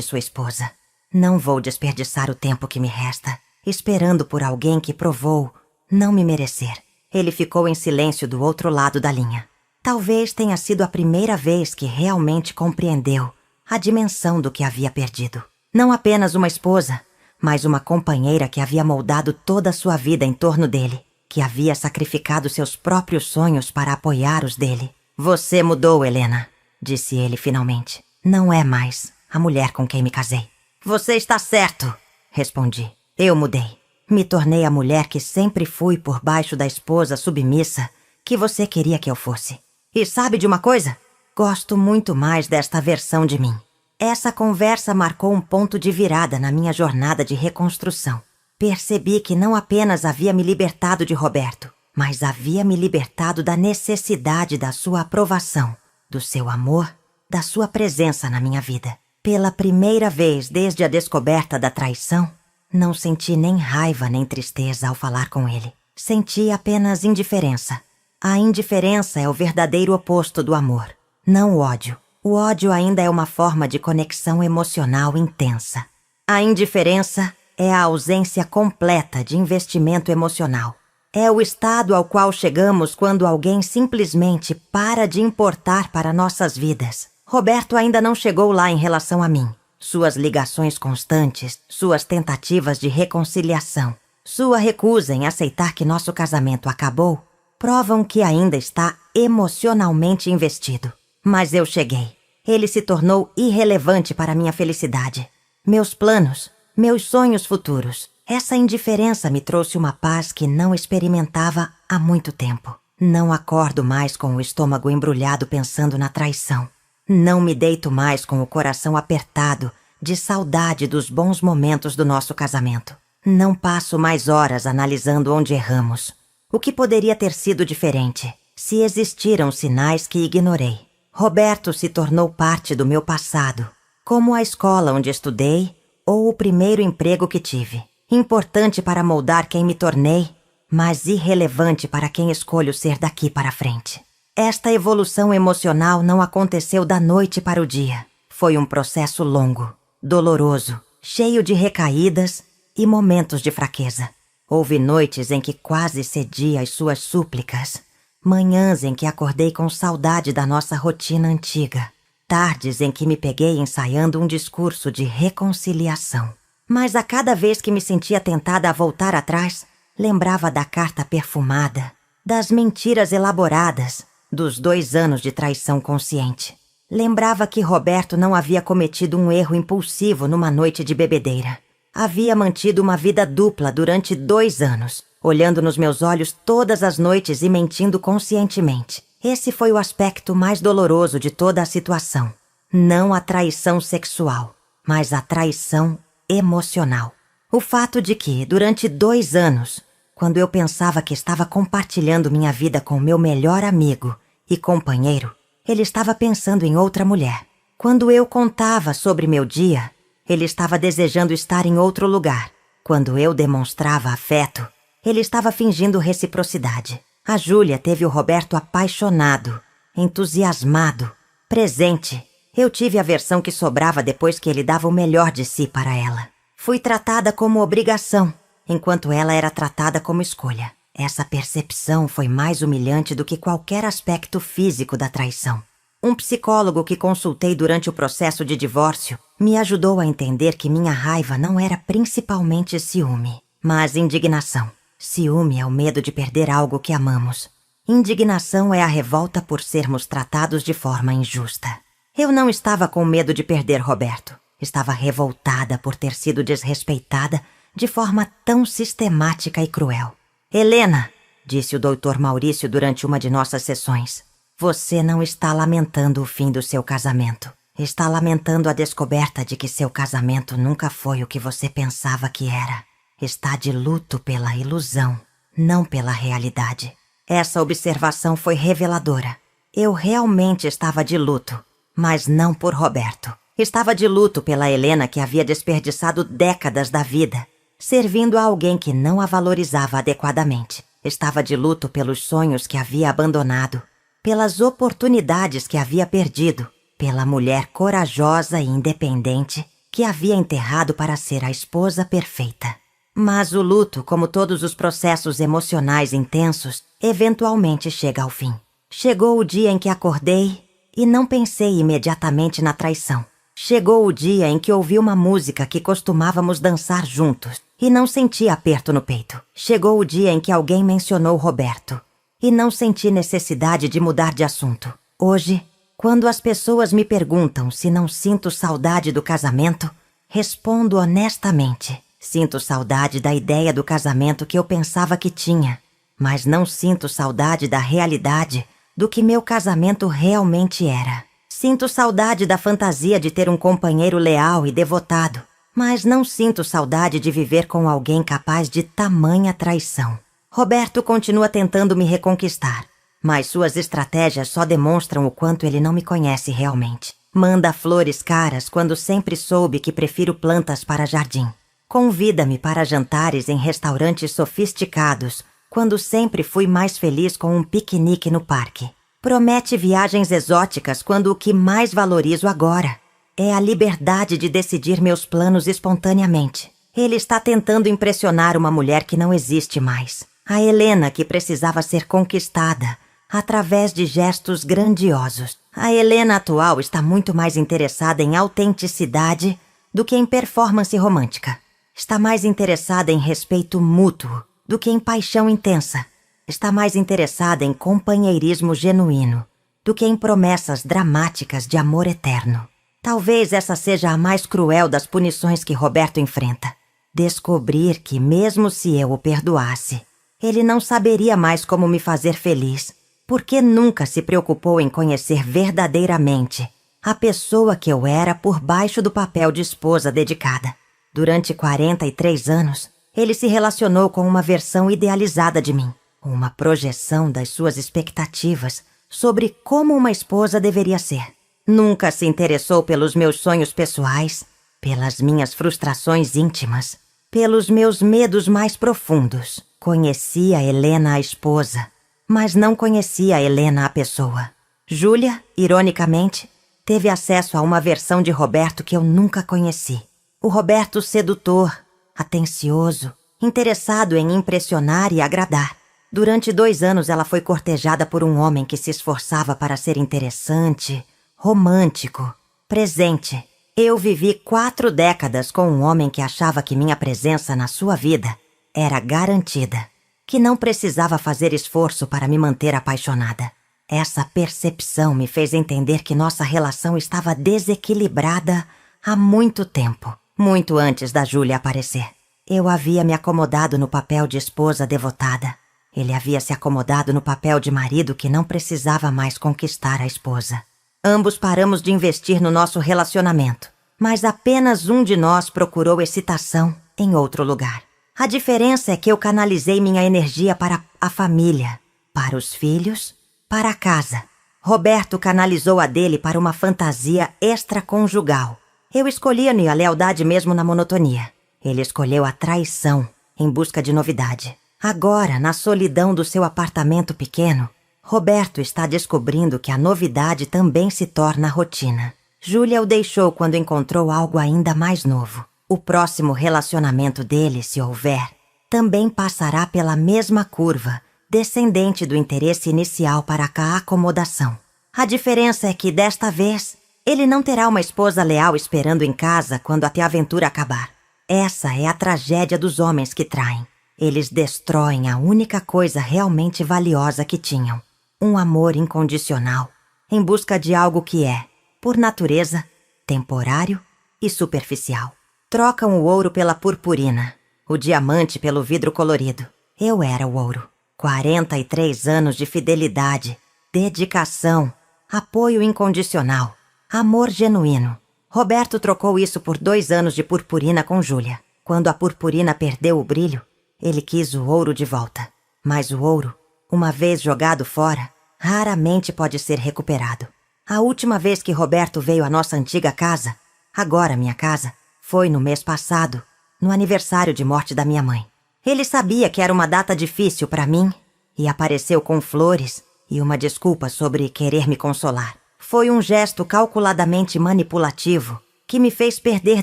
sua esposa. Não vou desperdiçar o tempo que me resta, esperando por alguém que provou não me merecer. Ele ficou em silêncio do outro lado da linha. Talvez tenha sido a primeira vez que realmente compreendeu a dimensão do que havia perdido. Não apenas uma esposa, mas uma companheira que havia moldado toda a sua vida em torno dele, que havia sacrificado seus próprios sonhos para apoiar os dele. Você mudou, Helena, disse ele finalmente. Não é mais a mulher com quem me casei. Você está certo, respondi. Eu mudei. Me tornei a mulher que sempre fui por baixo da esposa submissa que você queria que eu fosse. E sabe de uma coisa? Gosto muito mais desta versão de mim. Essa conversa marcou um ponto de virada na minha jornada de reconstrução. Percebi que não apenas havia me libertado de Roberto, mas havia me libertado da necessidade da sua aprovação, do seu amor, da sua presença na minha vida. Pela primeira vez desde a descoberta da traição, Não senti nem raiva nem tristeza ao falar com ele. Senti apenas indiferença. A indiferença é o verdadeiro oposto do amor, não o ódio. O ódio ainda é uma forma de conexão emocional intensa. A indiferença é a ausência completa de investimento emocional. É o estado ao qual chegamos quando alguém simplesmente para de importar para nossas vidas. Roberto ainda não chegou lá em relação a mim. Suas ligações constantes, suas tentativas de reconciliação, sua recusa em aceitar que nosso casamento acabou, provam que ainda está emocionalmente investido. Mas eu cheguei. Ele se tornou irrelevante para minha felicidade. Meus planos, meus sonhos futuros. Essa indiferença me trouxe uma paz que não experimentava há muito tempo. Não acordo mais com o estômago embrulhado pensando na traição. Não me deito mais com o coração apertado de saudade dos bons momentos do nosso casamento. Não passo mais horas analisando onde erramos. O que poderia ter sido diferente? Se existiram sinais que ignorei. Roberto se tornou parte do meu passado, como a escola onde estudei ou o primeiro emprego que tive. Importante para moldar quem me tornei, mas irrelevante para quem escolho ser daqui para frente. Esta evolução emocional não aconteceu da noite para o dia. Foi um processo longo, doloroso, cheio de recaídas e momentos de fraqueza. Houve noites em que quase cedi às suas súplicas, manhãs em que acordei com saudade da nossa rotina antiga, tardes em que me peguei ensaiando um discurso de reconciliação. Mas a cada vez que me sentia tentada a voltar atrás, lembrava da carta perfumada, das mentiras elaboradas, dos 2 anos de traição consciente. Lembrava que Roberto não havia cometido um erro impulsivo numa noite de bebedeira. Havia mantido uma vida dupla durante 2 anos, olhando nos meus olhos todas as noites e mentindo conscientemente. Esse foi o aspecto mais doloroso de toda a situação. Não a traição sexual, mas a traição emocional. O fato de que, durante 2 anos, quando eu pensava que estava compartilhando minha vida com meu melhor amigo e companheiro, ele estava pensando em outra mulher. Quando eu contava sobre meu dia, ele estava desejando estar em outro lugar. Quando eu demonstrava afeto, ele estava fingindo reciprocidade. A Júlia teve o Roberto apaixonado, entusiasmado, presente. Eu tive a versão que sobrava depois que ele dava o melhor de si para ela. Fui tratada como obrigação, enquanto ela era tratada como escolha. Essa percepção foi mais humilhante do que qualquer aspecto físico da traição. Um psicólogo que consultei durante o processo de divórcio me ajudou a entender que minha raiva não era principalmente ciúme, mas indignação. Ciúme é o medo de perder algo que amamos. Indignação é a revolta por sermos tratados de forma injusta. Eu não estava com medo de perder Roberto. Estava revoltada por ter sido desrespeitada de forma tão sistemática e cruel. Helena, disse o Dr. Maurício durante uma de nossas sessões, você não está lamentando o fim do seu casamento. Está lamentando a descoberta de que seu casamento nunca foi o que você pensava que era. Está de luto pela ilusão, não pela realidade. Essa observação foi reveladora. Eu realmente estava de luto, mas não por Roberto. Estava de luto pela Helena que havia desperdiçado décadas da vida, servindo a alguém que não a valorizava adequadamente. Estava de luto pelos sonhos que havia abandonado, pelas oportunidades que havia perdido, pela mulher corajosa e independente que havia enterrado para ser a esposa perfeita. Mas o luto, como todos os processos emocionais intensos, eventualmente chega ao fim. Chegou o dia em que acordei e não pensei imediatamente na traição. Chegou o dia em que ouvi uma música que costumávamos dançar juntos e não senti aperto no peito. Chegou o dia em que alguém mencionou Roberto e não senti necessidade de mudar de assunto. Hoje, quando as pessoas me perguntam se não sinto saudade do casamento, respondo honestamente. Sinto saudade da ideia do casamento que eu pensava que tinha, mas não sinto saudade da realidade do que meu casamento realmente era. Sinto saudade da fantasia de ter um companheiro leal e devotado, mas não sinto saudade de viver com alguém capaz de tamanha traição. Roberto continua tentando me reconquistar, mas suas estratégias só demonstram o quanto ele não me conhece realmente. Manda flores caras quando sempre soube que prefiro plantas para jardim. Convida-me para jantares em restaurantes sofisticados, quando sempre fui mais feliz com um piquenique no parque. Promete viagens exóticas quando o que mais valorizo agora é a liberdade de decidir meus planos espontaneamente. Ele está tentando impressionar uma mulher que não existe mais. A Helena que precisava ser conquistada através de gestos grandiosos. A Helena atual está muito mais interessada em autenticidade do que em performance romântica. Está mais interessada em respeito mútuo do que em paixão intensa. Está mais interessada em companheirismo genuíno do que em promessas dramáticas de amor eterno. Talvez essa seja a mais cruel das punições que Roberto enfrenta. Descobrir que, mesmo se eu o perdoasse, ele não saberia mais como me fazer feliz, porque nunca se preocupou em conhecer verdadeiramente a pessoa que eu era por baixo do papel de esposa dedicada. Durante 43 anos, ele se relacionou com uma versão idealizada de mim, uma projeção das suas expectativas sobre como uma esposa deveria ser. Nunca se interessou pelos meus sonhos pessoais, pelas minhas frustrações íntimas, pelos meus medos mais profundos. Conhecia Helena a esposa, mas não conhecia Helena a pessoa. Júlia, ironicamente, teve acesso a uma versão de Roberto que eu nunca conheci. O Roberto sedutor, atencioso, interessado em impressionar e agradar. Durante 2 anos ela foi cortejada por um homem que se esforçava para ser interessante, romântico, presente. Eu vivi 4 décadas com um homem que achava que minha presença na sua vida era garantida, que não precisava fazer esforço para me manter apaixonada. Essa percepção me fez entender que nossa relação estava desequilibrada há muito tempo, muito antes da Júlia aparecer. Eu havia me acomodado no papel de esposa devotada. Ele havia se acomodado no papel de marido que não precisava mais conquistar a esposa. Ambos paramos de investir no nosso relacionamento, mas apenas um de nós procurou excitação em outro lugar. A diferença é que eu canalizei minha energia para a família, para os filhos, para a casa. Roberto canalizou a dele para uma fantasia extraconjugal. Eu escolhi a lealdade mesmo na monotonia. Ele escolheu a traição em busca de novidade. Agora, na solidão do seu apartamento pequeno, Roberto está descobrindo que a novidade também se torna rotina. Júlia o deixou quando encontrou algo ainda mais novo. O próximo relacionamento dele, se houver, também passará pela mesma curva, descendente do interesse inicial para a acomodação. A diferença é que, desta vez, ele não terá uma esposa leal esperando em casa quando até a aventura acabar. Essa é a tragédia dos homens que traem. Eles destroem a única coisa realmente valiosa que tinham. Um amor incondicional, em busca de algo que é, por natureza, temporário e superficial. Trocam o ouro pela purpurina, o diamante pelo vidro colorido. Eu era o ouro. 43 anos de fidelidade, dedicação, apoio incondicional, amor genuíno. Roberto trocou isso por 2 anos de purpurina com Júlia. Quando a purpurina perdeu o brilho, ele quis o ouro de volta. Mas o ouro, uma vez jogado fora, raramente pode ser recuperado. A última vez que Roberto veio à nossa antiga casa, agora minha casa, foi no mês passado, no aniversário de morte da minha mãe. Ele sabia que era uma data difícil para mim e apareceu com flores e uma desculpa sobre querer me consolar. Foi um gesto calculadamente manipulativo que me fez perder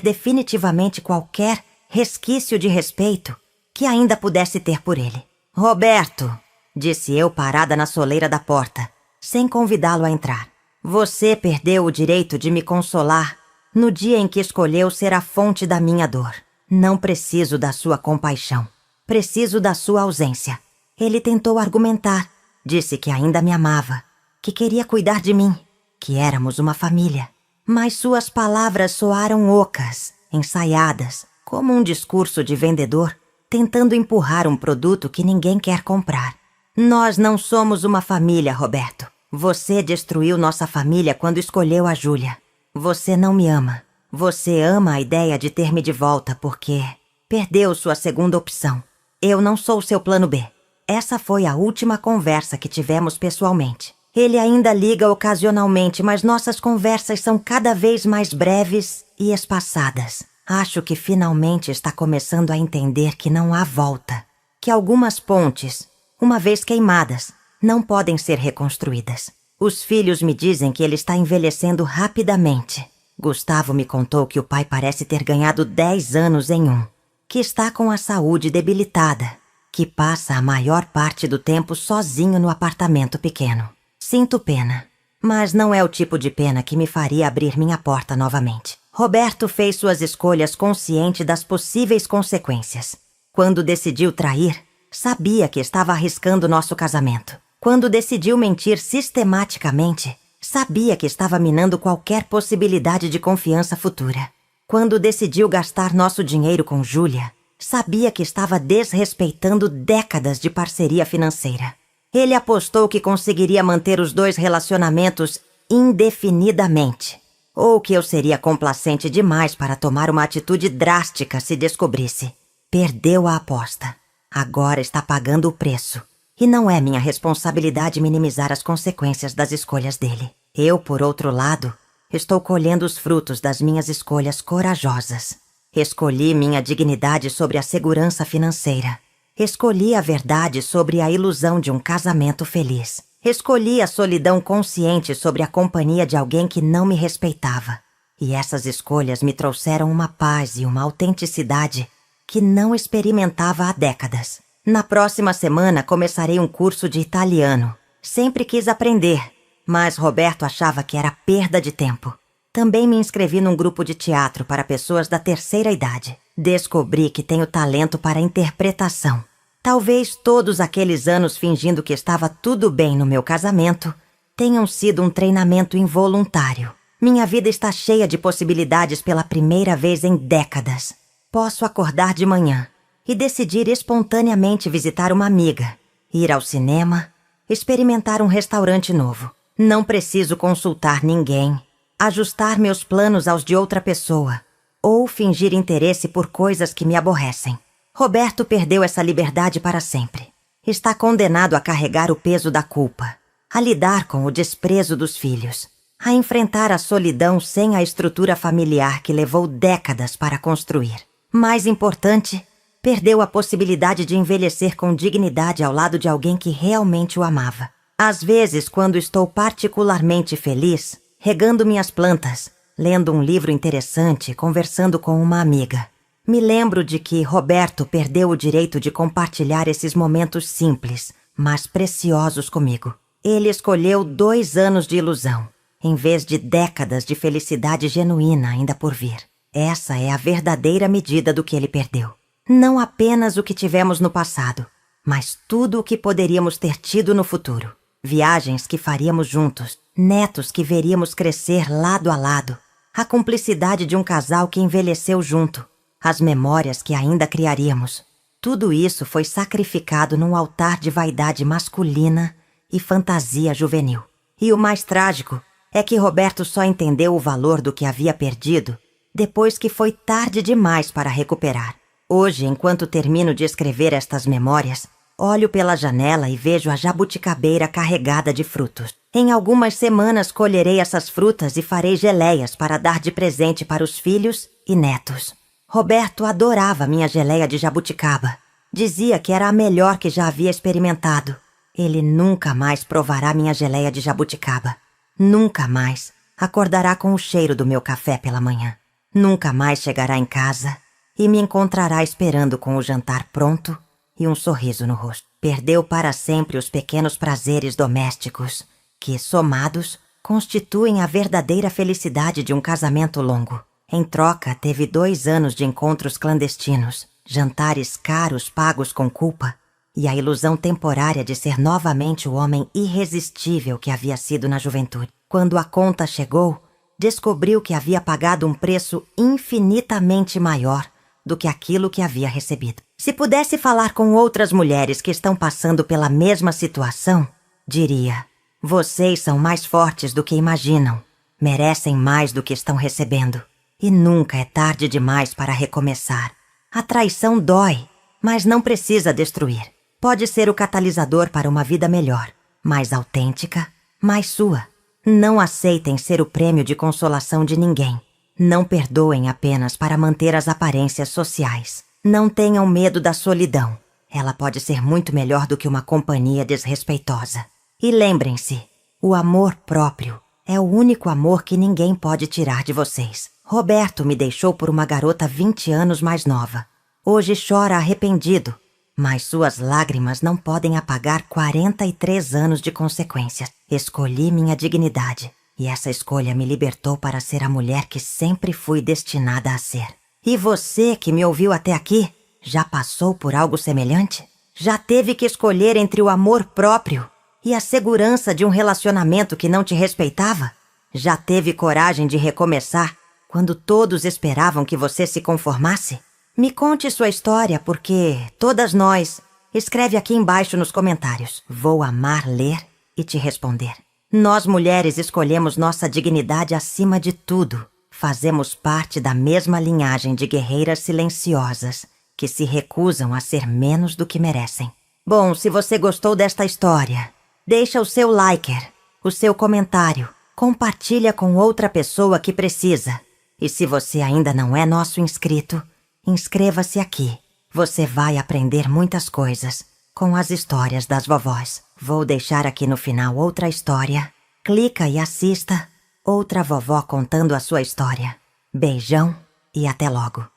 definitivamente qualquer resquício de respeito que ainda pudesse ter por ele. «Roberto», disse eu parada na soleira da porta, sem convidá-lo a entrar. «Você perdeu o direito de me consolar no dia em que escolheu ser a fonte da minha dor. Não preciso da sua compaixão. Preciso da sua ausência». Ele tentou argumentar. Disse que ainda me amava, que queria cuidar de mim, que éramos uma família. Mas suas palavras soaram ocas, ensaiadas, como um discurso de vendedor tentando empurrar um produto que ninguém quer comprar. Nós não somos uma família, Roberto. Você destruiu nossa família quando escolheu a Júlia. Você não me ama. Você ama a ideia de ter-me de volta porque perdeu sua segunda opção. Eu não sou seu plano B. Essa foi a última conversa que tivemos pessoalmente. Ele ainda liga ocasionalmente, mas nossas conversas são cada vez mais breves e espaçadas. Acho que finalmente está começando a entender que não há volta, que algumas pontes, uma vez queimadas, não podem ser reconstruídas. Os filhos me dizem que ele está envelhecendo rapidamente. Gustavo me contou que o pai parece ter ganhado 10 anos em um, que está com a saúde debilitada, que passa a maior parte do tempo sozinho no apartamento pequeno. Sinto pena, mas não é o tipo de pena que me faria abrir minha porta novamente. Roberto fez suas escolhas consciente das possíveis consequências. Quando decidiu trair, sabia que estava arriscando nosso casamento. Quando decidiu mentir sistematicamente, sabia que estava minando qualquer possibilidade de confiança futura. Quando decidiu gastar nosso dinheiro com Júlia, sabia que estava desrespeitando décadas de parceria financeira. Ele apostou que conseguiria manter os 2 relacionamentos indefinidamente, ou que eu seria complacente demais para tomar uma atitude drástica se descobrisse. Perdeu a aposta. Agora está pagando o preço. E não é minha responsabilidade minimizar as consequências das escolhas dele. Eu, por outro lado, estou colhendo os frutos das minhas escolhas corajosas. Escolhi minha dignidade sobre a segurança financeira. Escolhi a verdade sobre a ilusão de um casamento feliz. Escolhi a solidão consciente sobre a companhia de alguém que não me respeitava. E essas escolhas me trouxeram uma paz e uma autenticidade que não experimentava há décadas. Na próxima semana começarei um curso de italiano. Sempre quis aprender, mas Roberto achava que era perda de tempo. Também me inscrevi num grupo de teatro para pessoas da terceira idade. Descobri que tenho talento para interpretação. Talvez todos aqueles anos fingindo que estava tudo bem no meu casamento tenham sido um treinamento involuntário. Minha vida está cheia de possibilidades pela primeira vez em décadas. Posso acordar de manhã e decidir espontaneamente visitar uma amiga, ir ao cinema, experimentar um restaurante novo. Não preciso consultar ninguém, ajustar meus planos aos de outra pessoa ou fingir interesse por coisas que me aborrecem. Roberto perdeu essa liberdade para sempre. Está condenado a carregar o peso da culpa, a lidar com o desprezo dos filhos, a enfrentar a solidão sem a estrutura familiar que levou décadas para construir. Mais importante, perdeu a possibilidade de envelhecer com dignidade ao lado de alguém que realmente o amava. Às vezes, quando estou particularmente feliz, regando minhas plantas, lendo um livro interessante, conversando com uma amiga, me lembro de que Roberto perdeu o direito de compartilhar esses momentos simples, mas preciosos comigo. Ele escolheu 2 anos de ilusão, em vez de décadas de felicidade genuína ainda por vir. Essa é a verdadeira medida do que ele perdeu. Não apenas o que tivemos no passado, mas tudo o que poderíamos ter tido no futuro. Viagens que faríamos juntos, netos que veríamos crescer lado a lado, a cumplicidade de um casal que envelheceu junto, as memórias que ainda criaríamos. Tudo isso foi sacrificado num altar de vaidade masculina e fantasia juvenil. E o mais trágico é que Roberto só entendeu o valor do que havia perdido depois que foi tarde demais para recuperar. Hoje, enquanto termino de escrever estas memórias, olho pela janela e vejo a jabuticabeira carregada de frutos. Em algumas semanas colherei essas frutas e farei geleias para dar de presente para os filhos e netos. Roberto adorava minha geleia de jabuticaba. Dizia que era a melhor que já havia experimentado. Ele nunca mais provará minha geleia de jabuticaba. Nunca mais acordará com o cheiro do meu café pela manhã. Nunca mais chegará em casa e me encontrará esperando com o jantar pronto e um sorriso no rosto. Perdeu para sempre os pequenos prazeres domésticos que, somados, constituem a verdadeira felicidade de um casamento longo. Em troca, teve 2 anos de encontros clandestinos, jantares caros pagos com culpa e a ilusão temporária de ser novamente o homem irresistível que havia sido na juventude. Quando a conta chegou, descobriu que havia pagado um preço infinitamente maior do que aquilo que havia recebido. Se pudesse falar com outras mulheres que estão passando pela mesma situação, diria: vocês são mais fortes do que imaginam, merecem mais do que estão recebendo. E nunca é tarde demais para recomeçar. A traição dói, mas não precisa destruir. Pode ser o catalisador para uma vida melhor, mais autêntica, mais sua. Não aceitem ser o prêmio de consolação de ninguém. Não perdoem apenas para manter as aparências sociais. Não tenham medo da solidão. Ela pode ser muito melhor do que uma companhia desrespeitosa. E lembrem-se, o amor próprio é o único amor que ninguém pode tirar de vocês. Roberto me deixou por uma garota 20 anos mais nova. Hoje chora arrependido, mas suas lágrimas não podem apagar 43 anos de consequências. Escolhi minha dignidade, e essa escolha me libertou para ser a mulher que sempre fui destinada a ser. E você que me ouviu até aqui, já passou por algo semelhante? Já teve que escolher entre o amor próprio e a segurança de um relacionamento que não te respeitava? Já teve coragem de recomeçar quando todos esperavam que você se conformasse? Me conte sua história, porque todas nós... Escreve aqui embaixo nos comentários. Vou amar ler e te responder. Nós mulheres escolhemos nossa dignidade acima de tudo. Fazemos parte da mesma linhagem de guerreiras silenciosas que se recusam a ser menos do que merecem. Bom, se você gostou desta história, deixa o seu liker, o seu comentário, compartilha com outra pessoa que precisa. E se você ainda não é nosso inscrito, inscreva-se aqui. Você vai aprender muitas coisas com as histórias das vovós. Vou deixar aqui no final outra história. Clica e assista outra vovó contando a sua história. Beijão e até logo.